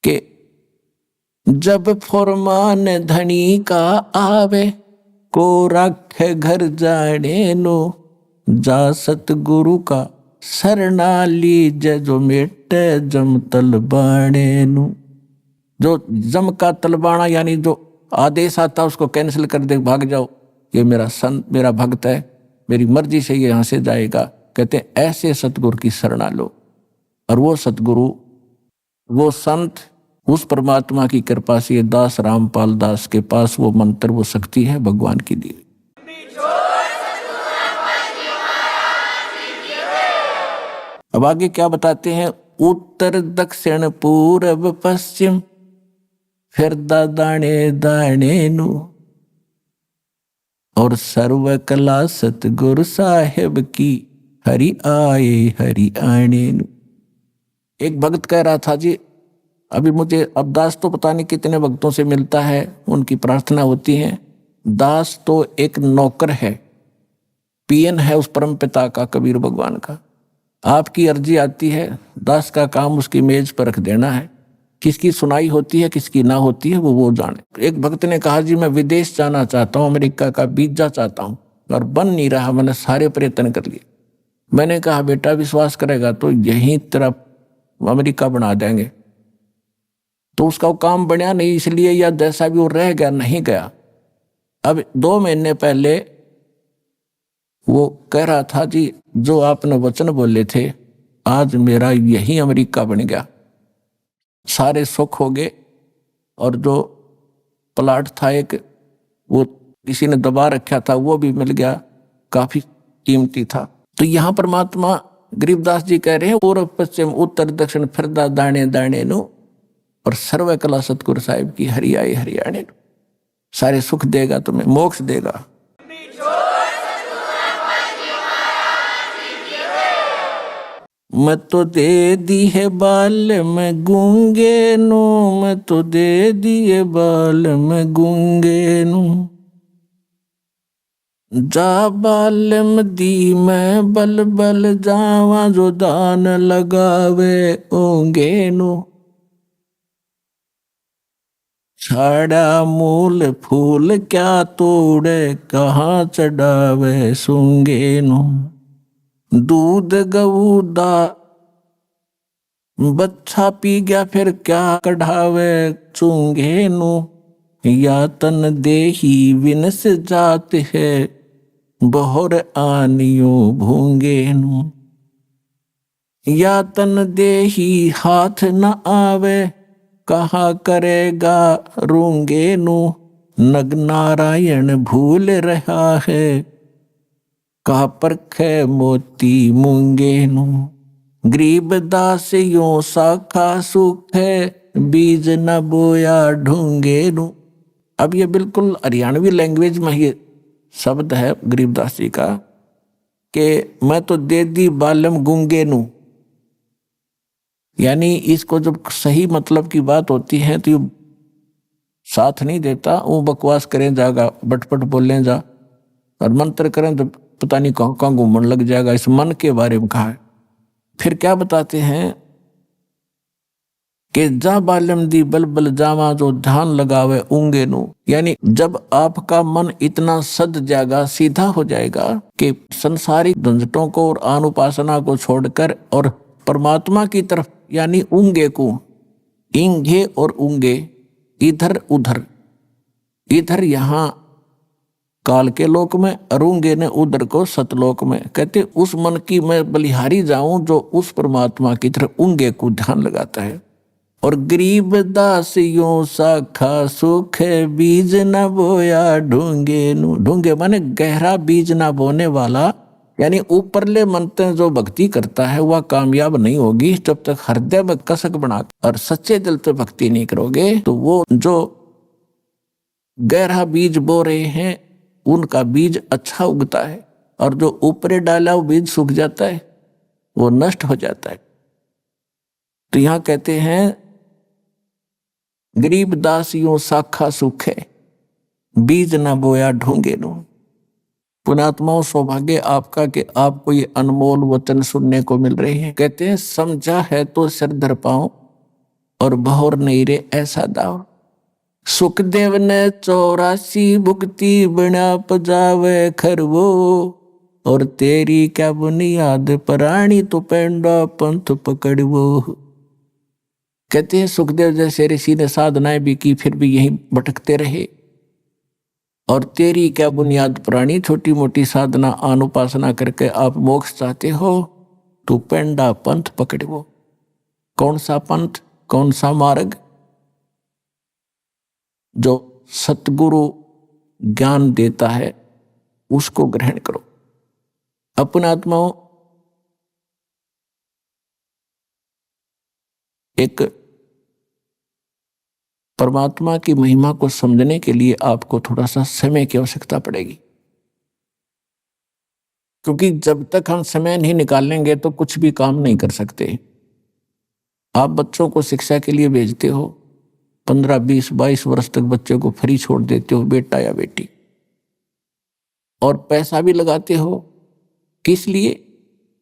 कि जब फुरमान धनी का आवे, को रखे घर जाने नो, जा सतगुरु का शरणा लीजे, जो मेटे जम तलबाणे नु। जो जम का तलबाना यानी जो आदेश आता उसको कैंसिल कर दे, भाग जाओ, ये मेरा संत मेरा भक्त है, मेरी मर्जी से ये यहाँ से जाएगा। कहते हैं ऐसे सतगुरु की शरणा लो। और वो सतगुरु, वो संत, उस परमात्मा की कृपा से दास रामपाल दास के पास वो मंत्र, वो शक्ति है भगवान की दी। अब आगे क्या बताते हैं? उत्तर दक्षिण पूर्व पश्चिम, फिर दाने दाने नु, और सर्व कला सतगुरु साहेब की, हरि आए हरि आने नु। एक भक्त कह रहा था जी अभी मुझे अब दास तो पता नहीं कितने भक्तों से मिलता है, उनकी प्रार्थना होती है। दास तो एक नौकर है, पीएन है उस परम पिता का, कबीर भगवान का। आपकी अर्जी आती है, दास का काम उसकी मेज पर रख देना है। किसकी सुनाई होती है किसकी ना होती है वो जाने। एक भक्त ने कहा जी मैं विदेश जाना चाहता हूँ, अमेरिका का वीजा चाहता हूँ, और बन नहीं रहा, मैंने सारे प्रयत्न कर लिए। मैंने कहा बेटा विश्वास करेगा तो यहीं तेरा अमेरिका बना देंगे। तो उसका वो काम बनया नहीं, इसलिए या जैसा भी वो रह गया, नहीं गया। अब 2 महीने पहले वो कह रहा था जी जो आपने वचन बोले थे आज मेरा यही अमेरिका बन गया, सारे सुख हो गए। और जो प्लाट था एक वो किसी ने दबा रखा था वो भी मिल गया, काफी कीमती था। तो यहाँ परमात्मा गरीबदास जी कह रहे हैं पूर्व पश्चिम उत्तर दक्षिण फिरदा दाने दाने नु, और सर्व कला सतगुरु साहिब की हरियाए हरियाणे नु। सारे सुख देगा तुम्हें, मोक्ष देगा। मैं तो दे दी है बाल में गूंगे नु, मैं तो दे दिए बाल में गूंगे नु। जा बालम दी मैं बल बल जावा, जो दान लगावे ओंगे नु। छाड़ा मूल फूल क्या तोड़े, कहाँ चढ़ावे सूंगे नु। दूध गऊ दा बच्चा पी गया फिर क्या कढ़ावे चूंगे नु। या तन देही विनस जात है, बहुर आनियो भूंगे नु। या तन देही हाथ न आवे, कहा करेगा रूंगे नु। नग नारायण भूल रहा है, कहा परखे मोती मूंगे नु। गरीब दास यो साखा सुख है, बीज न बोया ढूंगे नु। अब ये बिल्कुल हरियाणवी लैंग्वेज में ये शब्द है गरीबदास जी का कि मैं तो दे दी बालम गूंगे नु। यानी इसको जब सही मतलब की बात होती है तो ये साथ नहीं देता, वो बकवास करें जाएगा, बटपट बोलें जा, और मंत्र करें तो पता नहीं कहाँ कहाँ घूमने लग जाएगा। इस मन के बारे में कहा है। फिर क्या बताते हैं कि जा बालम दी बलबल जावा, जो ध्यान लगावे ऊंगे नु। यानी जब आपका मन इतना सद जाएगा, सीधा हो जाएगा कि संसारिक झंझटों को और अनुपासना को छोड़कर और परमात्मा की तरफ, यानी ऊंगे को, इंगे और ऊंगे, इधर उधर, इधर यहाँ काल के लोक में, अरूंगे ने उधर को सतलोक में। कहते उस मन की मैं बलिहारी जाऊं जो उस परमात्मा की तरफ ऊंगे को ध्यान लगाता है। और गरीब दास यो साखा सुख है, बीज न बोया ढूंगे नु। ढूंगे माने गहरा बीज ना बोने वाला, यानी ऊपरले मनते जो भक्ति करता है वह कामयाब नहीं होगी जब तक हृदय में कसक बना और सच्चे दिल से भक्ति नहीं करोगे। तो वो जो गहरा बीज बो रहे हैं उनका बीज अच्छा उगता है, और जो ऊपरे डाला वो बीज सूख जाता है, वो नष्ट हो जाता है। तो यहां कहते हैं गरीब दासियों साखा सुख है, बीज ना बोया ढूंगे नु। पुणात्माओं सौभाग्य आपका कि आपको ये अनमोल वचन सुनने को मिल रहे हैं। कहते हैं समझा है तो सिर धर पाओ, और बहुर नहीं रे ऐसा दाव। सुखदेव ने 84 भुक्ति बना पजावे खरवो, और तेरी क्या बुनियाद प्राणी तो पेंडा पंथ पकड़वो। कहते हैं सुखदेव जैसे ऋषि ने साधनाएं भी की फिर भी यहीं भटकते रहे, और तेरी क्या बुनियाद प्राणी, छोटी मोटी साधना अनुपासना करके आप मोक्ष चाहते हो तो पेंडा पंथ पकड़वो। कौन सा पंथ, कौन सा मार्ग? जो सतगुरु ज्ञान देता है उसको ग्रहण करो। अपने आत्माओं एक परमात्मा की महिमा को समझने के लिए आपको थोड़ा सा समय की आवश्यकता पड़ेगी, क्योंकि जब तक हम समय नहीं निकालेंगे तो कुछ भी काम नहीं कर सकते। आप बच्चों को शिक्षा के लिए भेजते हो, 15, 20, 22 वर्ष तक बच्चे को फ्री छोड़ देते हो, बेटा या बेटी, और पैसा भी लगाते हो। किस लिए?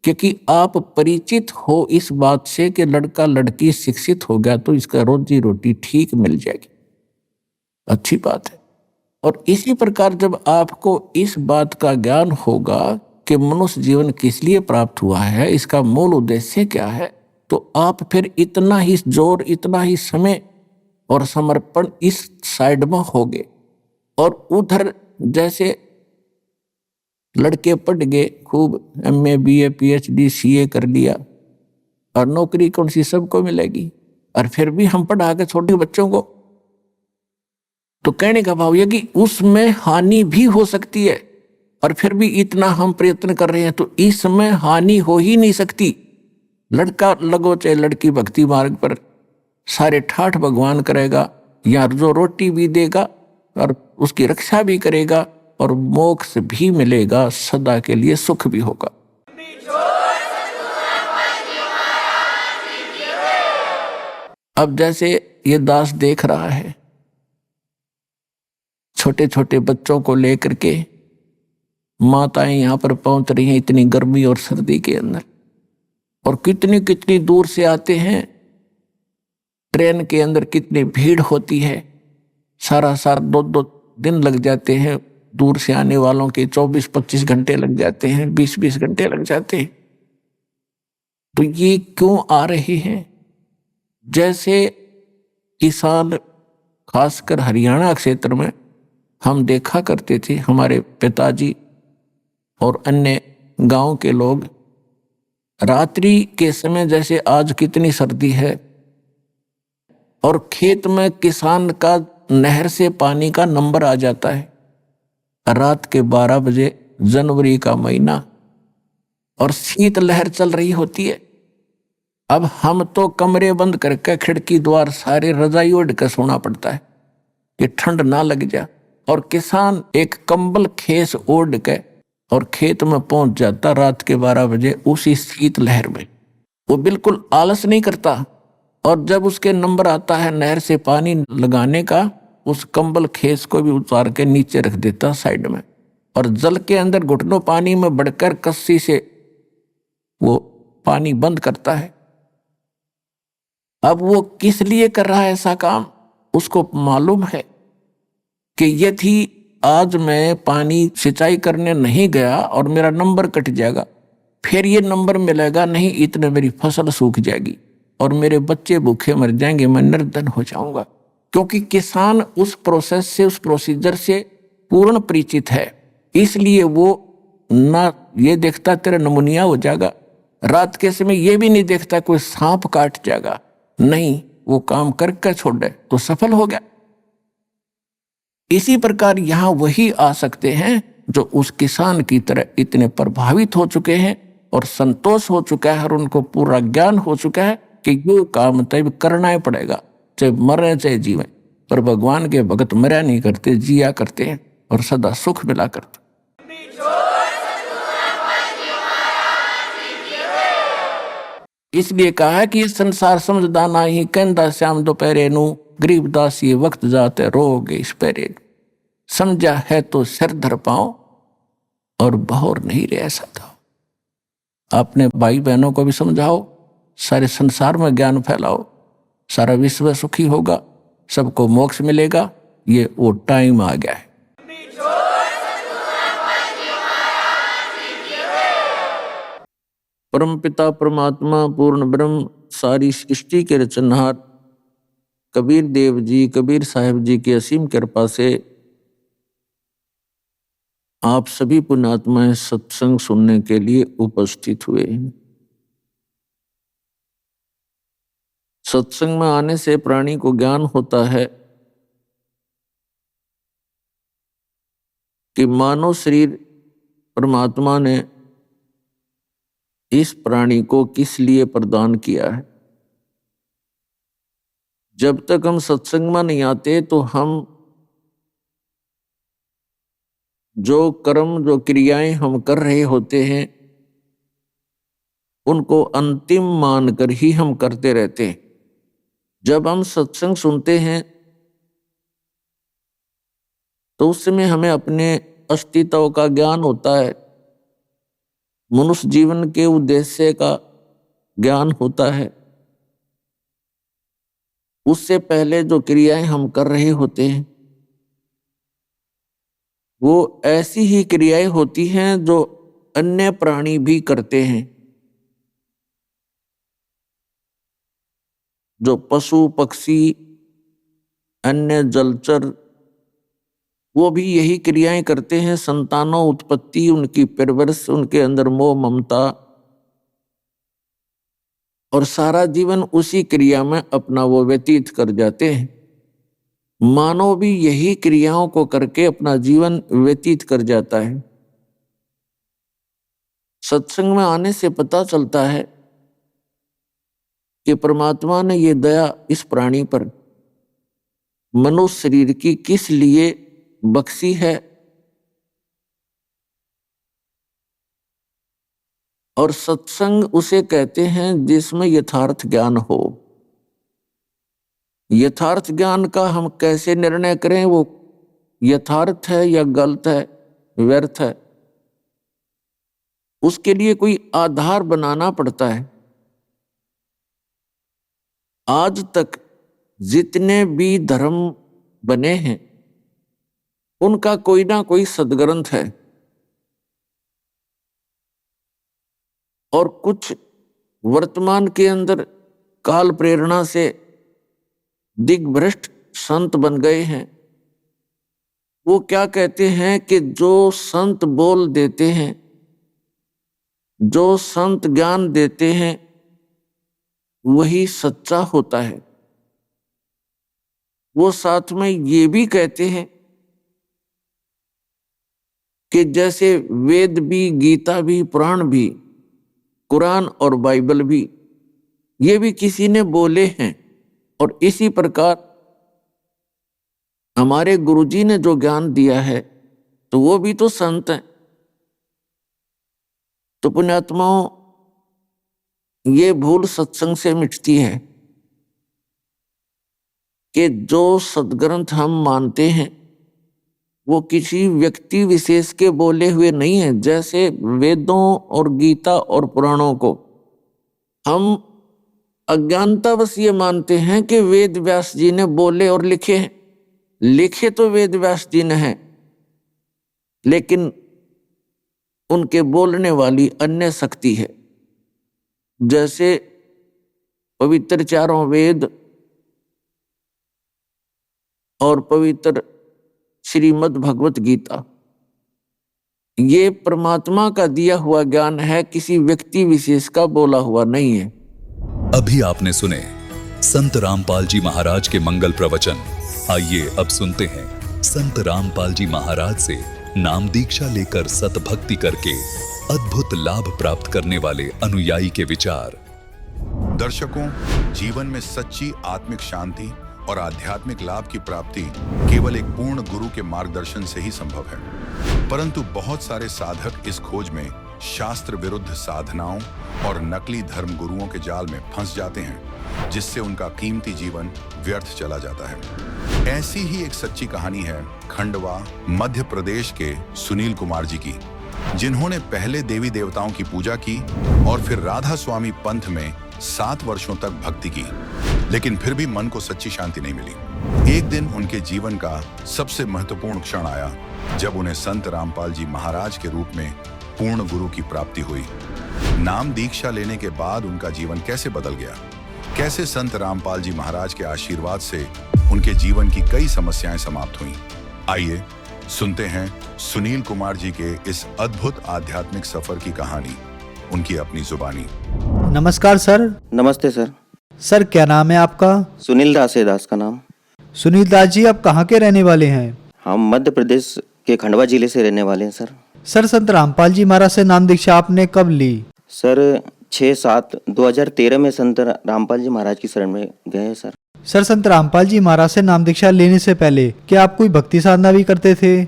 क्योंकि आप परिचित हो इस बात से कि लड़का लड़की शिक्षित हो गया तो इसका रोजी रोटी ठीक मिल जाएगी, अच्छी बात है। और इसी प्रकार जब आपको इस बात का ज्ञान होगा कि मनुष्य जीवन किस लिए प्राप्त हुआ है, इसका मूल उद्देश्य क्या है, तो आप फिर इतना ही जोर, इतना ही समय और समर्पण इस साइड में होगे। और उधर जैसे लड़के पढ़ गए, खूब MA BA PhD CA कर लिया, और नौकरी कौन सी सबको मिलेगी, और फिर भी हम पढ़ा के छोटे बच्चों को, तो कहने का भाव यह कि उसमें हानि भी हो सकती है। और फिर भी इतना हम प्रयत्न कर रहे हैं तो इसमें हानि हो ही नहीं सकती। लड़का लगो चाहे लड़की भक्ति मार्ग पर, सारे ठाठ भगवान करेगा, या जो रोटी भी देगा और उसकी रक्षा भी करेगा, और मोक्ष भी मिलेगा, सदा के लिए सुख भी होगा। अब जैसे ये दास देख रहा है, छोटे छोटे बच्चों को लेकर के माताएं यहाँ पर पहुंच रही हैं इतनी गर्मी और सर्दी के अंदर, और कितनी कितनी दूर से आते हैं। ट्रेन के अंदर कितनी भीड़ होती है, सारा 2-2 दिन लग जाते हैं, दूर से आने वालों के 24-25 घंटे लग जाते हैं, 20-20 घंटे लग जाते हैं। तो ये क्यों आ रहे हैं? जैसे किसान, खासकर हरियाणा क्षेत्र में हम देखा करते थे, हमारे पिताजी और अन्य गांव के लोग, रात्रि के समय जैसे आज कितनी सर्दी है, और खेत में किसान का नहर से पानी का नंबर आ जाता है रात के 12 बजे, जनवरी का महीना, और शीत लहर चल रही होती है। अब हम तो कमरे बंद करके खिड़की द्वार सारे रजाई ओढ़ कर सोना पड़ता है कि ठंड ना लग जाए, और किसान एक कंबल खेस ओढ़ के और खेत में पहुंच जाता रात के 12 बजे उसी शीत लहर में। वो बिल्कुल आलस नहीं करता, और जब उसके नंबर आता है नहर से पानी लगाने का, उस कंबल खेस को भी उतार के नीचे रख देता साइड में, और जल के अंदर घुटनों पानी में बढ़कर कस्सी से वो पानी बंद करता है। अब वो किस लिए कर रहा है ऐसा काम? उसको मालूम है कि यदि आज मैं पानी सिंचाई करने नहीं गया और मेरा नंबर कट जाएगा, फिर ये नंबर मिलेगा नहीं, इतने मेरी फसल सूख जाएगी और मेरे बच्चे भूखे मर जाएंगे, मैं निर्धन हो जाऊंगा। क्योंकि किसान उस प्रोसेस से, उस प्रोसीजर से पूर्ण परिचित है, इसलिए वो ना ये देखता तेरा नमूनिया हो जाएगा, रात के समय ये भी नहीं देखता कोई सांप काट जाएगा, नहीं, वो काम करके छोड़े तो सफल हो गया। इसी प्रकार यहां वही आ सकते हैं जो उस किसान की तरह इतने प्रभावित हो चुके हैं और संतोष हो चुका है और उनको पूरा ज्ञान हो चुका है कि ये काम तब करना ही पड़ेगा, चाहे मरे चाहे जीवे। पर भगवान के भगत मरा नहीं करते, जिया करते हैं और सदा सुख मिला करते। इसलिए कहा है कि ये संसार समझदा नाही, कहंदा श्याम दोपहरे नू, गरीबदास ये वक्त जाते रोगे इस पैरे। समझा है तो सिर धर पाओ और बहोर नहीं रह सकता। अपने भाई बहनों को भी समझाओ, सारे संसार में ज्ञान फैलाओ, सारा विश्व सुखी होगा, सबको मोक्ष मिलेगा। ये वो टाइम आ गया है। परम पिता परमात्मा पूर्ण ब्रह्म सारी सृष्टि के रचनहार कबीर देव जी, कबीर साहिब जी की असीम कृपा से आप सभी पुण्यात्माएं सत्संग सुनने के लिए उपस्थित हुए हैं। सत्संग में आने से प्राणी को ज्ञान होता है कि मानव शरीर परमात्मा ने इस प्राणी को किस लिए प्रदान किया है। जब तक हम सत्संग में नहीं आते तो हम जो कर्म, जो क्रियाएं हम कर रहे होते हैं, उनको अंतिम मानकर ही हम करते रहते हैं। जब हम सत्संग सुनते हैं तो उस समय हमें अपने अस्तित्व का ज्ञान होता है, मनुष्य जीवन के उद्देश्य का ज्ञान होता है। उससे पहले जो क्रियाएं हम कर रहे होते हैं वो ऐसी ही क्रियाएं होती हैं जो अन्य प्राणी भी करते हैं। जो पशु पक्षी अन्य जलचर वो भी यही क्रियाएं करते हैं। संतानों उत्पत्ति, उनकी परवरिश, उनके अंदर मोह ममता और सारा जीवन उसी क्रिया में अपना वो व्यतीत कर जाते हैं। मानव भी यही क्रियाओं को करके अपना जीवन व्यतीत कर जाता है। सत्संग में आने से पता चलता है कि परमात्मा ने ये दया इस प्राणी पर मनुष्य शरीर की किस लिए बख्शी है और सत्संग उसे कहते हैं जिसमें यथार्थ ज्ञान हो। यथार्थ ज्ञान का हम कैसे निर्णय करें वो यथार्थ है या गलत है, व्यर्थ है, उसके लिए कोई आधार बनाना पड़ता है। आज तक जितने भी धर्म बने हैं उनका कोई ना कोई सद्ग्रंथ है और कुछ वर्तमान के अंदर काल प्रेरणा से दिग्भ्रष्ट संत बन गए हैं। वो क्या कहते हैं कि जो संत बोल देते हैं, जो संत ज्ञान देते हैं वही सच्चा होता है। वो साथ में ये भी कहते हैं कि जैसे वेद भी, गीता भी, पुराण भी, कुरान और बाइबल भी, ये भी किसी ने बोले हैं। और इसी प्रकार हमारे गुरुजी ने जो ज्ञान दिया है तो वो भी तो संत हैं। तो पुण्यात्माओं, ये भूल सत्संग से मिटती है कि जो सद्ग्रंथ हम मानते हैं वो किसी व्यक्ति विशेष के बोले हुए नहीं है। जैसे वेदों और गीता और पुराणों को हम अज्ञानतावश ये मानते हैं कि वेद व्यास जी ने बोले और लिखे हैं। लिखे तो वेद व्यास जी ने हैं, लेकिन उनके बोलने वाली अन्य शक्ति है। जैसे पवित्र चारों वेद और पवित्र श्रीमद् भगवत गीता, ये परमात्मा का दिया हुआ ज्ञान है, किसी व्यक्ति विशेष का बोला हुआ नहीं है। अभी आपने सुने संत रामपाल जी महाराज के मंगल प्रवचन। आइए अब सुनते हैं संत रामपाल जी महाराज से नाम दीक्षा लेकर सतभक्ति करके अद्भुत लाभ प्राप्त करने वाले अनुयायी के विचार। दर्शकों, जीवन में सच्ची आत्मिक शांति और आध्यात्मिक लाभ की प्राप्ति केवल एक पूर्ण गुरु के मार्गदर्शन से ही संभव है। परंतु बहुत सारे साधक इस खोज में शास्त्र विरुद्ध साधनाओं और नकली धर्म गुरुओं के जाल में फंस जाते हैं, जिससे उनका कीमती जीवन व्यर्थ चला जाता है। ऐसी ही एक सच्ची कहानी है खंडवा मध्य प्रदेश के सुनील कुमार जी की, जिन्होंने पहले देवी देवताओं की पूजा की और फिर राधा स्वामी पंथ में 7 वर्षों तक भक्ति की, लेकिन फिर भी मन को सच्ची शांति नहीं मिली। एक दिन उनके जीवन का सबसे महत्वपूर्ण क्षण आया जब उन्हें संत रामपाल जी महाराज के रूप में पूर्ण गुरु की प्राप्ति हुई। नाम दीक्षा लेने के बाद उनका जीवन कैसे बदल गया, कैसे संत रामपाल जी महाराज के आशीर्वाद से उनके जीवन की कई समस्याएं समाप्त हुईं। आइए सुनते हैं सुनील कुमार जी के इस अद्भुत आध्यात्मिक सफर की कहानी, उनकी अपनी जुबानी। नमस्कार सर। नमस्ते सर। सर क्या नाम है आपका? सुनील दास है दास का नाम। सुनील दास जी आप कहाँ के रहने वाले हैं? हम मध्य प्रदेश के खंडवा जिले से रहने वाले हैं सर। सर संत रामपाल जी महाराज से नाम दीक्षा आपने कब ली? सर 6/7/2013 में संत रामपाल जी महाराज की शरण में गए हैं सर। सर संत रामपाल जी महाराज से नाम दीक्षा लेने से पहले क्या आप कोई भक्ति साधना भी करते थे?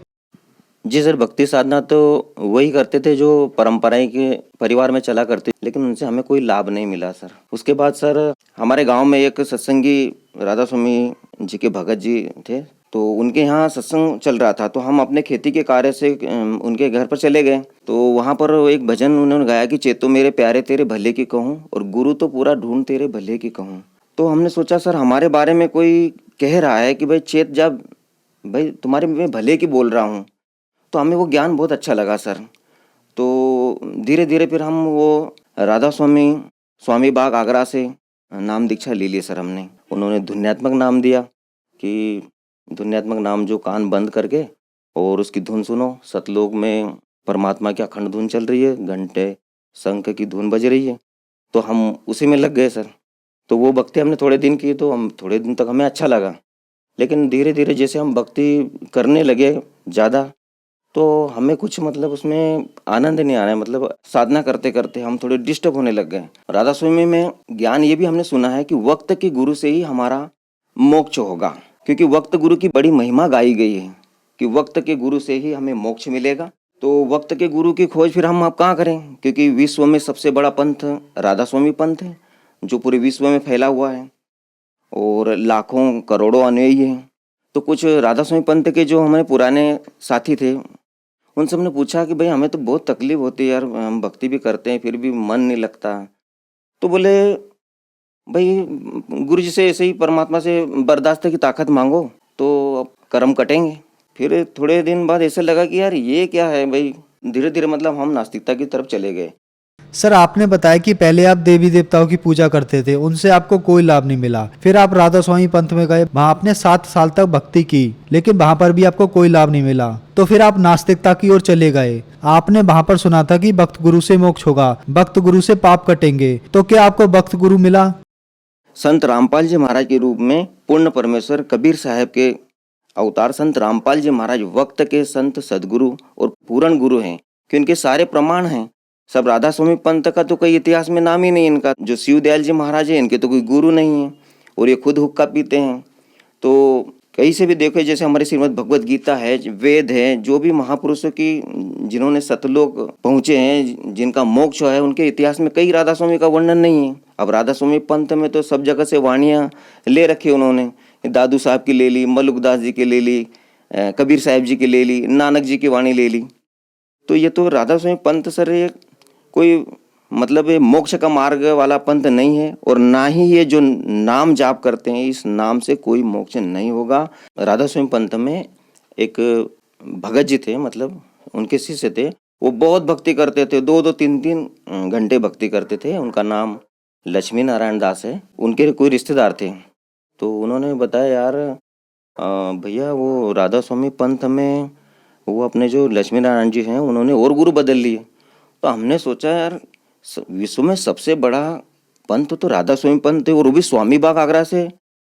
जी सर, भक्ति साधना तो वही करते थे जो परंपराएं के परिवार में चला करती, लेकिन उनसे हमें कोई लाभ नहीं मिला सर। उसके बाद सर हमारे गांव में एक सत्संगी राधा स्वामी जी के भगत जी थे, तो उनके यहाँ सत्संग चल रहा था, तो हम अपने खेती के कार्य से उनके घर पर चले गए। तो वहाँ पर एक भजन उन्होंने गाया कि चेतो मेरे प्यारे तेरे भले की कहूँ, और गुरु तो पूरा ढूंढ तेरे भले की कहूँ। तो हमने सोचा सर हमारे बारे में कोई कह रहा है कि भाई चेत, जब भाई तुम्हारे मैं भले की बोल रहा हूँ, तो हमें वो ज्ञान बहुत अच्छा लगा सर। तो धीरे धीरे फिर हम वो राधा स्वामी बाग आगरा से नाम दीक्षा ले ली सर हमने। उन्होंने धुन्यात्मक नाम दिया कि धुन्यात्मक नाम जो कान बंद करके और उसकी धुन सुनो, सतलोक में परमात्मा की अखंड धुन चल रही है, घंटे शंख की धुन बज रही है, तो हम उसी में लग गए सर। तो वो भक्ति हमने थोड़े दिन की, तो हम थोड़े दिन तक हमें अच्छा लगा, लेकिन धीरे धीरे जैसे हम भक्ति करने लगे ज़्यादा, तो हमें कुछ मतलब उसमें आनंद नहीं आ रहा है, मतलब साधना करते करते हम थोड़े डिस्टर्ब होने लग गए। राधा स्वामी में ज्ञान ये भी हमने सुना है कि वक्त के गुरु से ही हमारा मोक्ष होगा, क्योंकि वक्त गुरु की बड़ी महिमा गाई गई है कि वक्त के गुरु से ही हमें मोक्ष मिलेगा। तो वक्त के गुरु की खोज फिर हम अब कहाँ करें, क्योंकि विश्व में सबसे बड़ा पंथ राधा स्वामी पंथ है, जो पूरे विश्व में फैला हुआ है और लाखों करोड़ों अनुयायी हैं। तो कुछ राधा स्वामी पंथ के जो हमारे पुराने साथी थे, उनसे हमने पूछा कि भाई हमें तो बहुत तकलीफ होती है यार, हम भक्ति भी करते हैं फिर भी मन नहीं लगता। तो बोले भाई गुरु जी से ऐसे ही परमात्मा से बर्दाश्त की ताकत मांगो तो कर्म कटेंगे। फिर थोड़े दिन बाद ऐसे लगा कि यार ये क्या है भाई, धीरे धीरे मतलब हम नास्तिकता की तरफ चले गए। सर आपने बताया कि पहले आप देवी देवताओं की पूजा करते थे, उनसे आपको कोई लाभ नहीं मिला। फिर आप राधा स्वामी पंथ में गए, वहाँ आपने 7 साल तक भक्ति की, लेकिन वहाँ पर भी आपको कोई लाभ नहीं मिला। तो फिर आप नास्तिकता की ओर चले गए। आपने वहाँ पर सुना था कि भक्त गुरु से मोक्ष होगा, भक्त गुरु से पाप कटेंगे, तो क्या आपको भक्त गुरु मिला? संत रामपाल जी महाराज के रूप में पूर्ण परमेश्वर कबीर साहब के अवतार संत रामपाल जी महाराज वक्त के संत सदगुरु और पूर्ण गुरु हैं, कि उनके सारे प्रमाण हैं। सब राधा स्वामी पंथ का तो कोई इतिहास में नाम ही नहीं इनका। जो शिव दयाल जी महाराज है, इनके तो कोई गुरु नहीं है, और ये खुद हुक्का पीते हैं। तो कहीं से भी देखो, जैसे हमारे श्रीमद् भगवत गीता है, वेद है, जो भी महापुरुषों की जिन्होंने सतलोक पहुँचे हैं, जिनका मोक्ष है, उनके इतिहास में कई राधा स्वामी का वर्णन नहीं है। अब राधा स्वामी पंथ में तो सब जगह से वाणियाँ ले रखी उन्होंने, दादू साहब की ले ली, मलुकदास जी की ले ली, कबीर साहब जी की ले ली, नानक जी की वाणी ले ली। तो ये तो राधा स्वामी पंथ सर ये कोई मतलब ये मोक्ष का मार्ग वाला पंथ नहीं है, और ना ही ये जो नाम जाप करते हैं, इस नाम से कोई मोक्ष नहीं होगा। राधा स्वामी पंथ में एक भगत जी थे, मतलब उनके शिष्य थे, वो बहुत भक्ति करते थे, 2-2, 3-3 घंटे भक्ति करते थे। उनका नाम लक्ष्मी नारायण दास है। उनके कोई रिश्तेदार थे, तो उन्होंने बताया यार भैया वो राधा स्वामी पंथ में वो अपने जो लक्ष्मी नारायण जी हैं, उन्होंने और गुरु बदल लिए। तो हमने सोचा यार विश्व में सबसे बड़ा पंथ तो राधा स्वामी पंथ है, और वो भी स्वामी बाग आगरा से,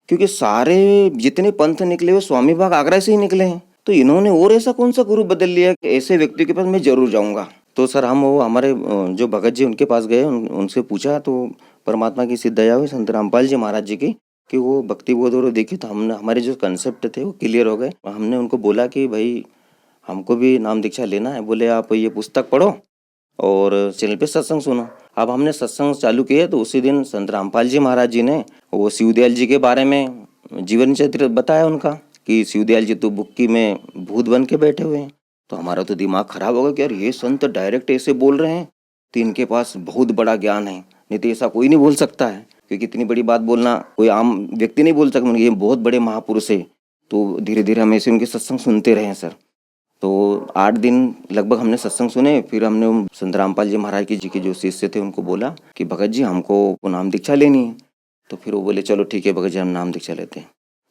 क्योंकि सारे जितने पंथ निकले वो स्वामी बाग आगरा से ही निकले हैं। तो इन्होंने और ऐसा कौन सा गुरु बदल लिया कि ऐसे व्यक्ति के पास मैं जरूर जाऊंगा। तो सर हम वो हमारे जो भगत जी उनके पास गए, उनसे पूछा, तो परमात्मा की सिद्ध दया हुई संत रामपाल जी महाराज जी की कि वो भक्ति बोध और देखी। तो हमने हमारे जो कंसेप्ट थे वो क्लियर हो गए। हमने उनको बोला कि भाई हमको भी नाम दीक्षा लेना है। बोले आप ये पुस्तक पढ़ो और चैनल पे सत्संग सुनो। अब हमने सत्संग चालू किए, तो उसी दिन संत रामपाल जी महाराज जी ने वो शिवदयाल जी के बारे में जीवन चरित्र बताया उनका, कि शिवदयाल जी तो बुक्की में भूत बन के बैठे हुए हैं। तो हमारा तो दिमाग खराब हो गया कि यार ये संत डायरेक्ट ऐसे बोल रहे हैं, तो इनके पास बहुत बड़ा ज्ञान है, नहीं तो ऐसा कोई नहीं बोल सकता है, क्योंकि इतनी बड़ी बात बोलना कोई आम व्यक्ति नहीं बोल सकता, ये बहुत बड़े महापुरुष है। तो धीरे धीरे हम ऐसे उनके सत्संग सुनते रहे सर। तो 8 दिन लगभग हमने सत्संग सुने। फिर हमने संत रामपाल जी महाराज जी के जो शिष्य थे उनको बोला कि भगत जी हमको नाम दीक्षा लेनी है। तो फिर वो बोले चलो ठीक है भगत जी, हम नाम दीक्षा लेते हैं।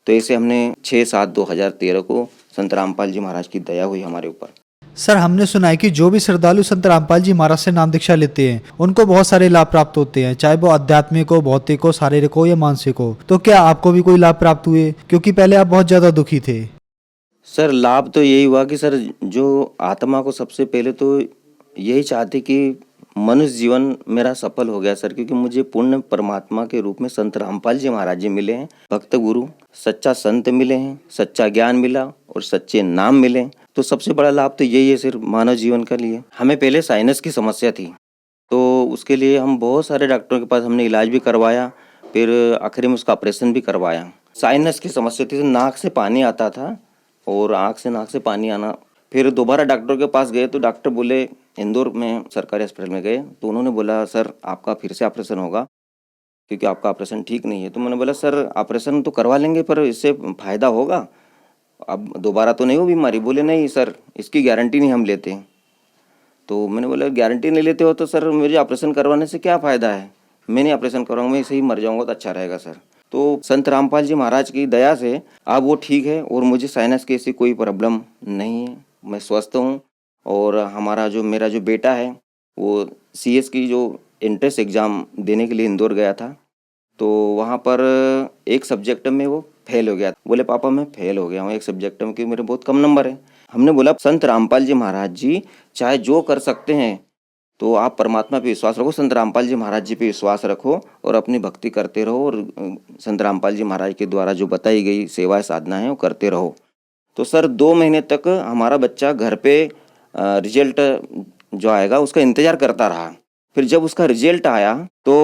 तो ऐसे हमने 6/7/2013 को संत रामपाल जी महाराज की दया हुई हमारे ऊपर। सर हमने सुना है कि जो भी श्रद्धालु संत रामपाल जी महाराज से नाम दीक्षा लेते हैं उनको बहुत सारे लाभ प्राप्त होते हैं, चाहे वो आध्यात्मिक हो, भौतिक हो, शारीरिक हो या मानसिक हो। तो क्या आपको भी कोई लाभ प्राप्त हुए? क्योंकि पहले आप बहुत ज्यादा दुखी थे। सर लाभ तो यही हुआ कि सर जो आत्मा को सबसे पहले तो यही चाहती कि मनुष्य जीवन मेरा सफल हो गया सर, क्योंकि मुझे पूर्ण परमात्मा के रूप में संत रामपाल जी महाराज जी मिले हैं, भक्त गुरु, सच्चा संत मिले हैं, सच्चा ज्ञान मिला और सच्चे नाम मिले। तो सबसे बड़ा लाभ तो यही है सिर्फ मानव जीवन के लिए। हमें पहले साइनस की समस्या थी, तो उसके लिए हम बहुत सारे डॉक्टरों के पास हमने इलाज भी करवाया, फिर आखिर में उसका ऑपरेशन भी करवाया। साइनस की समस्या थी, तो नाक से पानी आता था और आँख से नाक से पानी आना। फिर दोबारा डॉक्टर के पास गए तो डॉक्टर बोले, इंदौर में सरकारी अस्पताल में गए तो उन्होंने बोला सर आपका फिर से ऑपरेशन होगा क्योंकि आपका ऑपरेशन ठीक नहीं है। तो मैंने बोला सर ऑपरेशन तो करवा लेंगे पर इससे फ़ायदा होगा, अब दोबारा तो नहीं हो बीमारी? बोले नहीं सर इसकी गारंटी नहीं हम लेते। तो मैंने बोला गारंटी नहीं लेते हो तो सर मुझे ऑपरेशन करवाने से क्या फ़ायदा है, मैं नहीं ऑपरेशन कराऊंगा, मैं ऐसे ही मर जाऊंगा तो अच्छा रहेगा सर। तो संत रामपाल जी महाराज की दया से अब वो ठीक है और मुझे साइनस की ऐसी कोई प्रॉब्लम नहीं है, मैं स्वस्थ हूँ। और मेरा जो बेटा है वो CS की जो एंट्रेंस एग्ज़ाम देने के लिए इंदौर गया था, तो वहाँ पर एक सब्जेक्ट में वो फेल हो गया। बोले पापा मैं फेल हो गया हूँ एक सब्जेक्ट में क्योंकि मेरे बहुत कम नंबर है। हमने बोला संत रामपाल जी महाराज जी चाहे जो कर सकते हैं तो आप परमात्मा पे विश्वास रखो, संत रामपाल जी महाराज जी पे विश्वास रखो और अपनी भक्ति करते रहो और संत रामपाल जी महाराज के द्वारा जो बताई गई सेवा साधना है वो करते रहो। तो सर 2 महीने तक हमारा बच्चा घर पे रिजल्ट जो आएगा उसका इंतज़ार करता रहा। फिर जब उसका रिजल्ट आया तो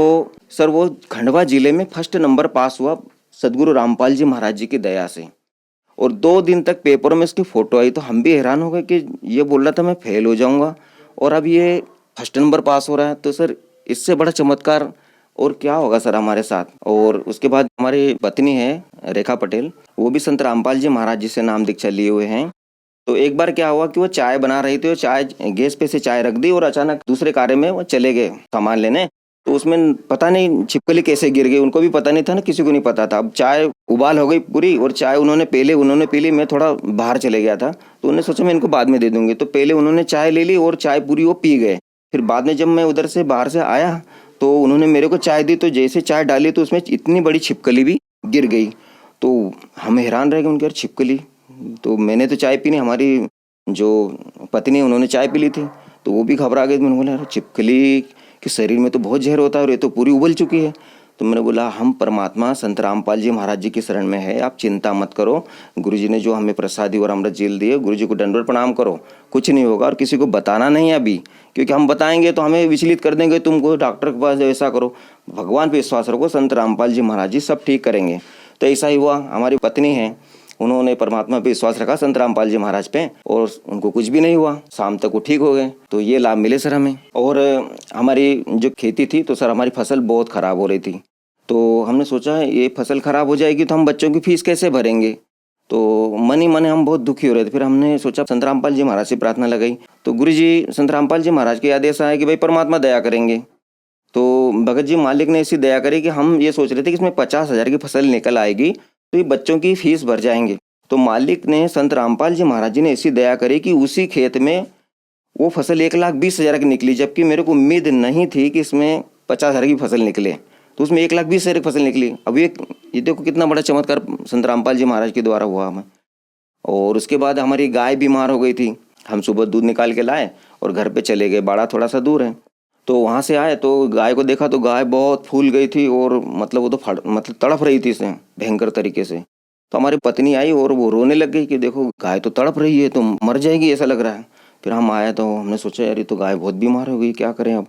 सर वो खंडवा जिले में फर्स्ट नंबर पास हुआ सदगुरु रामपाल जी महाराज जी की दया से। और 2 दिन तक पेपर में इसकी फ़ोटो आई तो हम भी हैरान हो गए कि ये बोल रहा था मैं फेल हो जाऊंगा और अब ये फर्स्ट नंबर पास हो रहा है। तो सर इससे बड़ा चमत्कार और क्या होगा सर हमारे साथ। और उसके बाद हमारी पत्नी है रेखा पटेल, वो भी संत रामपाल जी महाराज जी से नाम दीक्षा लिए हुए हैं। तो एक बार क्या हुआ कि वो चाय बना रही थी, वो चाय गैस पे से चाय रख दी और अचानक दूसरे कार्य में वो चले गए सामान लेने, तो उसमें पता नहीं छिपकली कैसे गिर गई, उनको भी पता नहीं था ना, किसी को नहीं पता था। अब चाय उबाल हो गई पूरी और चाय उन्होंने पी ली, मैं थोड़ा बाहर चले गया था तो उन्होंने सोचा मैं इनको बाद में दे दूंगी, तो पहले उन्होंने चाय ले ली और चाय पूरी वो पी गए। फिर बाद में जब मैं उधर से बाहर से आया तो उन्होंने मेरे को चाय दी, तो जैसे चाय डाली तो उसमें इतनी बड़ी छिपकली भी गिर गई। तो हम हैरान रह गए, उनके यार छिपकली, तो मैंने तो चाय पी नहीं, हमारी जो पत्नी उन्होंने चाय पी ली थी तो वो भी घबरा गई। मैंने बोला यार छिपकली के शरीर में तो बहुत जहर होता है और ये तो पूरी उबल चुकी है। तो मैंने बोला हम परमात्मा संत रामपाल जी महाराज जी की शरण में है, आप चिंता मत करो, गुरु जी ने जो हमें प्रसादी और अमृत झील दिए, गुरु जी को दंडवत प्रणाम करो, कुछ नहीं होगा। और किसी को बताना नहीं है अभी, क्योंकि हम बताएंगे तो हमें विचलित कर देंगे, तुमको डॉक्टर के पास ऐसा करो, भगवान पे विश्वास रखो, संत रामपाल जी महाराज जी सब ठीक करेंगे। तो ऐसा ही हुआ। हमारी पत्नी है, उन्होंने परमात्मा पे विश्वास रखा संत रामपाल जी महाराज पे और उनको कुछ भी नहीं हुआ, शाम तक वो ठीक हो गए। तो ये लाभ मिले सर हमें। और हमारी जो खेती थी तो सर हमारी फसल बहुत ख़राब हो रही थी, तो हमने सोचा ये फसल ख़राब हो जाएगी तो हम बच्चों की फीस कैसे भरेंगे। तो मन ही मन हम बहुत दुखी हो रहे थे। फिर हमने सोचा संत रामपाल जी महाराज से प्रार्थना लगाई, तो गुरु जी संत रामपाल जी महाराज के आदेश आया कि भाई परमात्मा दया करेंगे। तो भगत जी मालिक ने ऐसी दया करी कि हम ये सोच रहे थे कि इसमें 50,000 की फसल निकल आएगी तो ये बच्चों की फीस भर जाएंगे। तो मालिक ने संत रामपाल जी महाराज जी ने ऐसी दया करी कि उसी खेत में वो फसल 1,20,000 की निकली, जबकि मेरे को उम्मीद नहीं थी कि इसमें 50,000 की फसल निकले, तो उसमें 1,20,000 की फसल निकली। अब ये देखो कितना बड़ा चमत्कार संत रामपाल जी महाराज के द्वारा हुआ हमें। और उसके बाद हमारी गाय बीमार हो गई थी, हम सुबह दूध निकाल के लाए और घर पे चले गए, बाड़ा थोड़ा सा दूर है। तो वहाँ से आए तो गाय को देखा तो गाय बहुत फूल गई थी और मतलब वो तो तड़प रही थी इससे भयंकर तरीके से। तो हमारी पत्नी आई और वो रोने लग गई कि देखो गाय तो तड़प रही है, तो मर जाएगी ऐसा लग रहा है। फिर हम आए तो हमने सोचा यार ये तो गाय बहुत बीमार हो गई, क्या करें अब।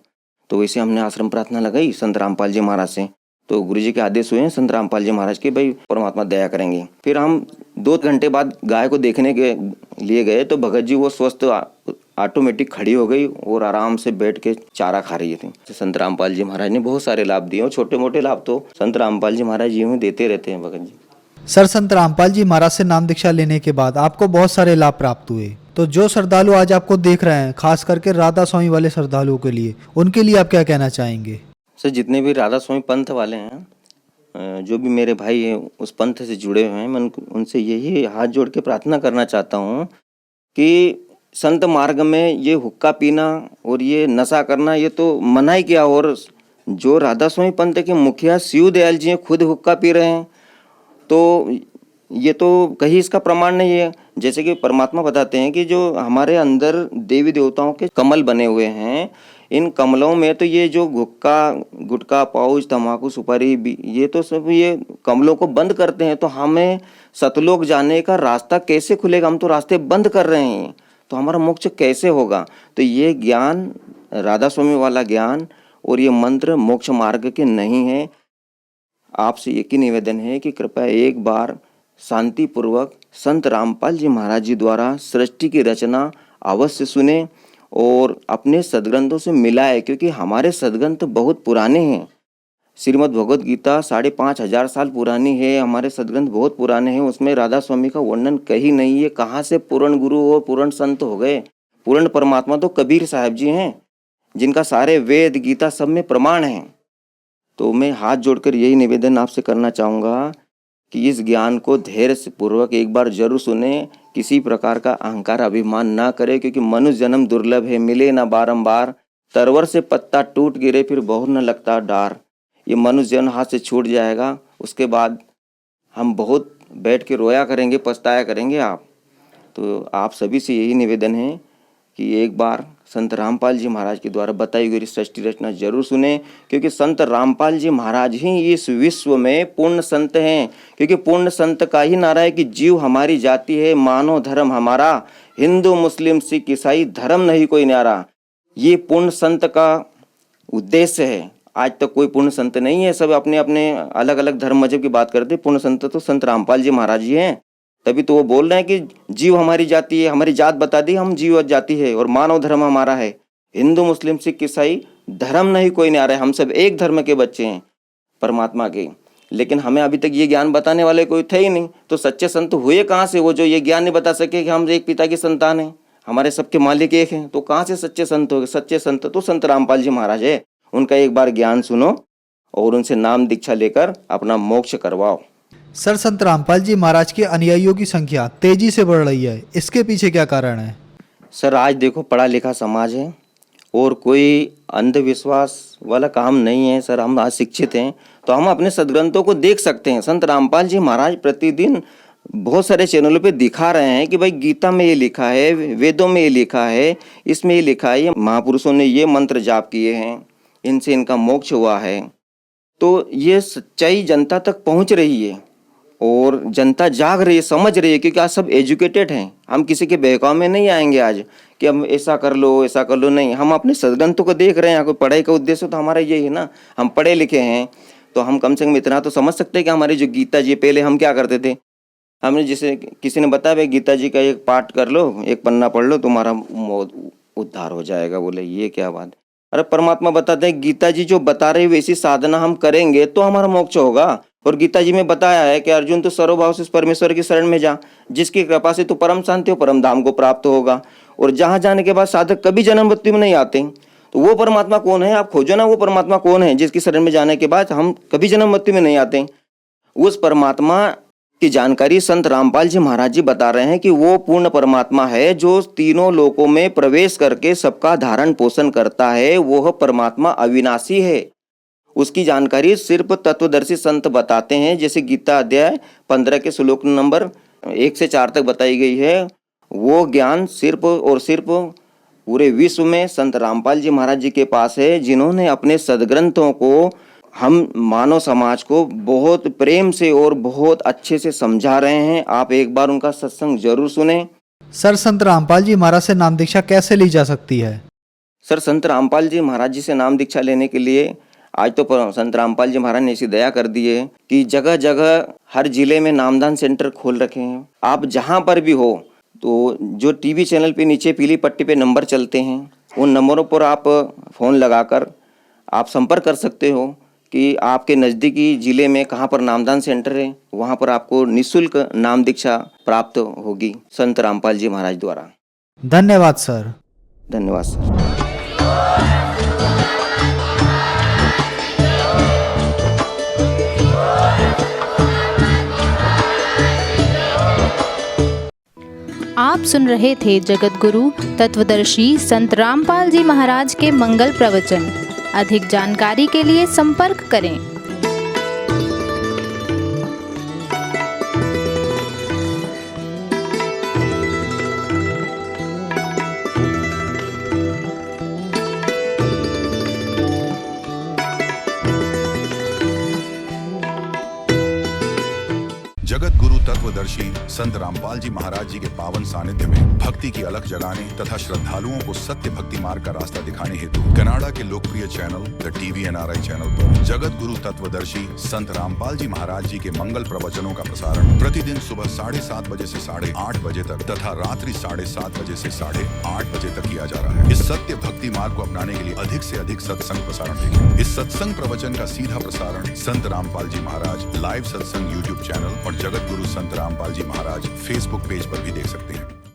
तो वैसे हमने आश्रम प्रार्थना लगाई संत रामपाल जी महाराज से, तो गुरु जी के आदेश हुए हैं संत रामपाल जी महाराज के, भाई परमात्मा दया करेंगे। फिर हम 2 घंटे बाद गाय को देखने के लिए गए तो भगत जी वो स्वस्थ ऑटोमेटिक खड़ी हो गई और आराम से बैठ के चारा खा रही थी। संत रामपाल जी महाराज ने बहुत सारे लाभ दिए और छोटे मोटे लाभ तो संत रामपाल जी महाराज जी में देते रहते हैं भगत जी। सर संत रामपाल जी महाराज से नाम दीक्षा लेने के बाद आपको बहुत सारे लाभ प्राप्त हुए, तो जो श्रद्धालु आज आपको देख रहे हैं, खास करके राधा स्वामी वाले श्रद्धालुओं के लिए, उनके लिए आप क्या कहना चाहेंगे? सर जितने भी राधा स्वामी पंथ वाले हैं, जो भी मेरे भाई हैं उस पंथ से जुड़े हुए हैं, मैं उनसे यही हाथ जोड़ के प्रार्थना करना चाहता हूँ कि संत मार्ग में ये हुक्का पीना और ये नशा करना ये तो मना ही किया। और जो राधा स्वामी पंथ के मुखिया शिव दयाल जी खुद हुक्का पी रहे हैं, तो ये तो कहीं इसका प्रमाण नहीं है। जैसे कि परमात्मा बताते हैं कि जो हमारे अंदर देवी देवताओं के कमल बने हुए हैं, इन कमलों में तो ये जो गुटखा पाउच तम्बाकू सुपारी ये तो सब ये कमलों को बंद करते हैं। तो हमें सतलोक जाने का रास्ता कैसे खुलेगा? हम तो रास्ते बंद कर रहे हैं, तो हमारा मोक्ष कैसे होगा? तो ये ज्ञान, राधा स्वामी वाला ज्ञान और ये मंत्र मोक्ष मार्ग के नहीं है। आपसे एक ही निवेदन है कि कृपया एक बार शांति पूर्वक संत रामपाल जी महाराज जी द्वारा सृष्टि की रचना अवश्य सुने और अपने सदग्रंथों से मिलाए, क्योंकि हमारे सदग्रंथ बहुत पुराने हैं। श्रीमद् भगवत गीता 5,500 साल पुरानी है, हमारे सदग्रंथ बहुत पुराने हैं। उसमें राधा स्वामी का वर्णन कहीं नहीं है। कहाँ से पूर्ण गुरु और पूर्ण संत हो गए? पूर्ण परमात्मा तो कबीर साहब जी हैं, जिनका सारे वेद गीता सब में प्रमाण है। तो मैं हाथ जोड़कर यही निवेदन आपसे करना चाहूँगा कि इस ज्ञान को धैर्य से पूर्वक एक बार जरूर सुने। किसी प्रकार का अहंकार अभिमान ना करे, क्योंकि मनुष्य जन्म दुर्लभ है, मिले ना बारंबार। तरवर से पत्ता टूट गिरे फिर बहुत न लगता डार। ये मनुष्य जन्म हाथ से छूट जाएगा, उसके बाद हम बहुत बैठ के रोया करेंगे, पछताया करेंगे आप। तो आप सभी से यही निवेदन है कि एक बार संत रामपाल जी महाराज के द्वारा बताई गई सृष्टि रचना जरूर सुने, क्योंकि संत रामपाल जी महाराज ही इस विश्व में पूर्ण संत हैं। क्योंकि पूर्ण संत का ही नारा है कि जीव हमारी जाति है, मानव धर्म हमारा, हिंदू मुस्लिम सिख ईसाई धर्म नहीं कोई न्यारा। ये पूर्ण संत का उद्देश्य है। आज तक कोई पूर्ण संत नहीं है, सब अपने अपने अलग अलग धर्म मजहब की बात करते। पूर्ण संत तो संत रामपाल जी महाराज जी हैं। तभी तो वो बोल रहे हैं कि जीव हमारी जाति है, हमारी जात बता दी, हम जीव जाति है और मानव धर्म हमारा है। हिंदू मुस्लिम सिख ईसाई धर्म नहीं कोई नहीं आ रहा है, हम सब एक धर्म के बच्चे हैं परमात्मा के। लेकिन हमें अभी तक ये ज्ञान बताने वाले कोई थे ही नहीं। तो सच्चे संत हुए कहाँ से? वो जो ये ज्ञान नहीं बता सके कि हम एक पिता की संतान हैं, हमारे सबके मालिक एक हैं, तो कहाँ से सच्चे संत हो गए? सच्चे संत तो संत रामपाल जी महाराज है। उनका एक बार ज्ञान सुनो और उनसे नाम दीक्षा लेकर अपना मोक्ष करवाओ। सर, संत रामपाल जी महाराज के अनुयायियों की संख्या तेजी से बढ़ रही है, इसके पीछे क्या कारण है? सर, आज देखो पढ़ा लिखा समाज है और कोई अंधविश्वास वाला काम नहीं है। सर, हम आज शिक्षित हैं तो हम अपने सदग्रंथों को देख सकते हैं। संत रामपाल जी महाराज प्रतिदिन बहुत सारे चैनलों पे दिखा रहे हैं कि भाई गीता में ये लिखा है, वेदों में ये लिखा है, इसमें ये लिखा है, ये महापुरुषों ने ये मंत्र जाप किए हैं, इनसे इनका मोक्ष हुआ है। तो ये सच्चाई जनता तक पहुंच रही है और जनता जाग रही है, समझ रही है, क्योंकि आज सब एजुकेटेड हैं। हम किसी के बहकाव में नहीं आएंगे आज कि हम ऐसा कर लो ऐसा कर लो, नहीं। हम अपने सदग्रंथों को देख रहे हैं। कोई पढ़ाई का उद्देश्य तो हमारा यही है ना, हम पढ़े लिखे हैं तो हम कम से कम इतना तो समझ सकते हैं कि हमारी जो गीता जी, पहले हम क्या करते थे, हमने जैसे किसी ने बताया भाई गीता जी का एक पाठ कर लो, एक पन्ना पढ़ लो, तुम्हारा उद्धार हो जाएगा। बोले ये क्या बात? अरे परमात्मा बताते हैं गीता जी जो बता रही वैसी साधना हम करेंगे तो हमारा मोक्ष होगा। और गीता जी में बताया है कि अर्जुन तो सर्वभाव से परमेश्वर की शरण में जा, जिसकी कृपा से तो परम शांति और परम धाम को प्राप्त होगा। और जहाँ जाने के बाद साधक कभी जन्म मृत्यु में नहीं आते। तो वो परमात्मा कौन है? आप खोजो ना, वो परमात्मा कौन है जिसकी शरण में जाने के बाद हम कभी जन्म मृत्यु में नहीं आते। उस परमात्मा की जानकारी संत रामपाल जी महाराज जी बता रहे हैं कि वो पूर्ण परमात्मा है जो तीनों लोकों में प्रवेश करके सबका धारण पोषण करता है। वो परमात्मा अविनाशी है। उसकी जानकारी सिर्फ तत्वदर्शी संत बताते हैं। जैसे गीता अध्याय 15 के श्लोक नंबर 1 से 4 तक बताई गई है, वो ज्ञान सिर्फ और सिर्फ पूरे विश्व में संत रामपाल जी महाराज जी के पास है, जिन्होंने अपने सदग्रंथों को हम मानव समाज को बहुत प्रेम से और बहुत अच्छे से समझा रहे हैं। आप एक बार उनका सत्संग जरूर सुने। सर, संत रामपाल जी महाराज से नाम दीक्षा कैसे ली जा सकती है? सर, संत रामपाल जी महाराज जी से नाम दीक्षा लेने के लिए आज तो संत रामपाल जी महाराज ने ऐसी दया कर दी है कि जगह जगह हर जिले में नामदान सेंटर खोल रखे हैं। आप जहां पर भी हो तो जो टीवी चैनल पे नीचे पीली पट्टी पे नंबर चलते हैं, उन नंबरों पर आप फ़ोन लगाकर आप संपर्क कर सकते हो कि आपके नज़दीकी जिले में कहाँ पर नामदान सेंटर है, वहाँ पर आपको निःशुल्क नाम दीक्षा प्राप्त होगी संत रामपाल जी महाराज द्वारा। धन्यवाद सर। धन्यवाद सर। आप सुन रहे थे जगत गुरु तत्वदर्शी संत रामपाल जी महाराज के मंगल प्रवचन। अधिक जानकारी के लिए संपर्क करें। संत रामपाल जी महाराज जी के पावन सानिध्य में भक्ति की अलख जगाने तथा श्रद्धालुओं को सत्य भक्ति मार्ग का रास्ता दिखाने हेतु कनाडा के लोकप्रिय channel the TV NRI channel पर जगत गुरु तत्वदर्शी संत रामपाल जी महाराज जी के मंगल प्रवचनों का प्रसारण प्रतिदिन सुबह 7:30 बजे से 8:30 बजे तक तथा रात्रि 7:30 बजे से 8:30 बजे तक किया जा रहा है। इस सत्य भक्ति मार्ग को अपनाने के लिए अधिक से अधिक सत्संग प्रसारण देखें। इस सत्संग प्रवचन का सीधा प्रसारण संत रामपाल जी महाराज लाइव सत्संग YouTube चैनल और जगत गुरु संत रामपाल जी महाराज Facebook पेज पर भी देख सकते हैं।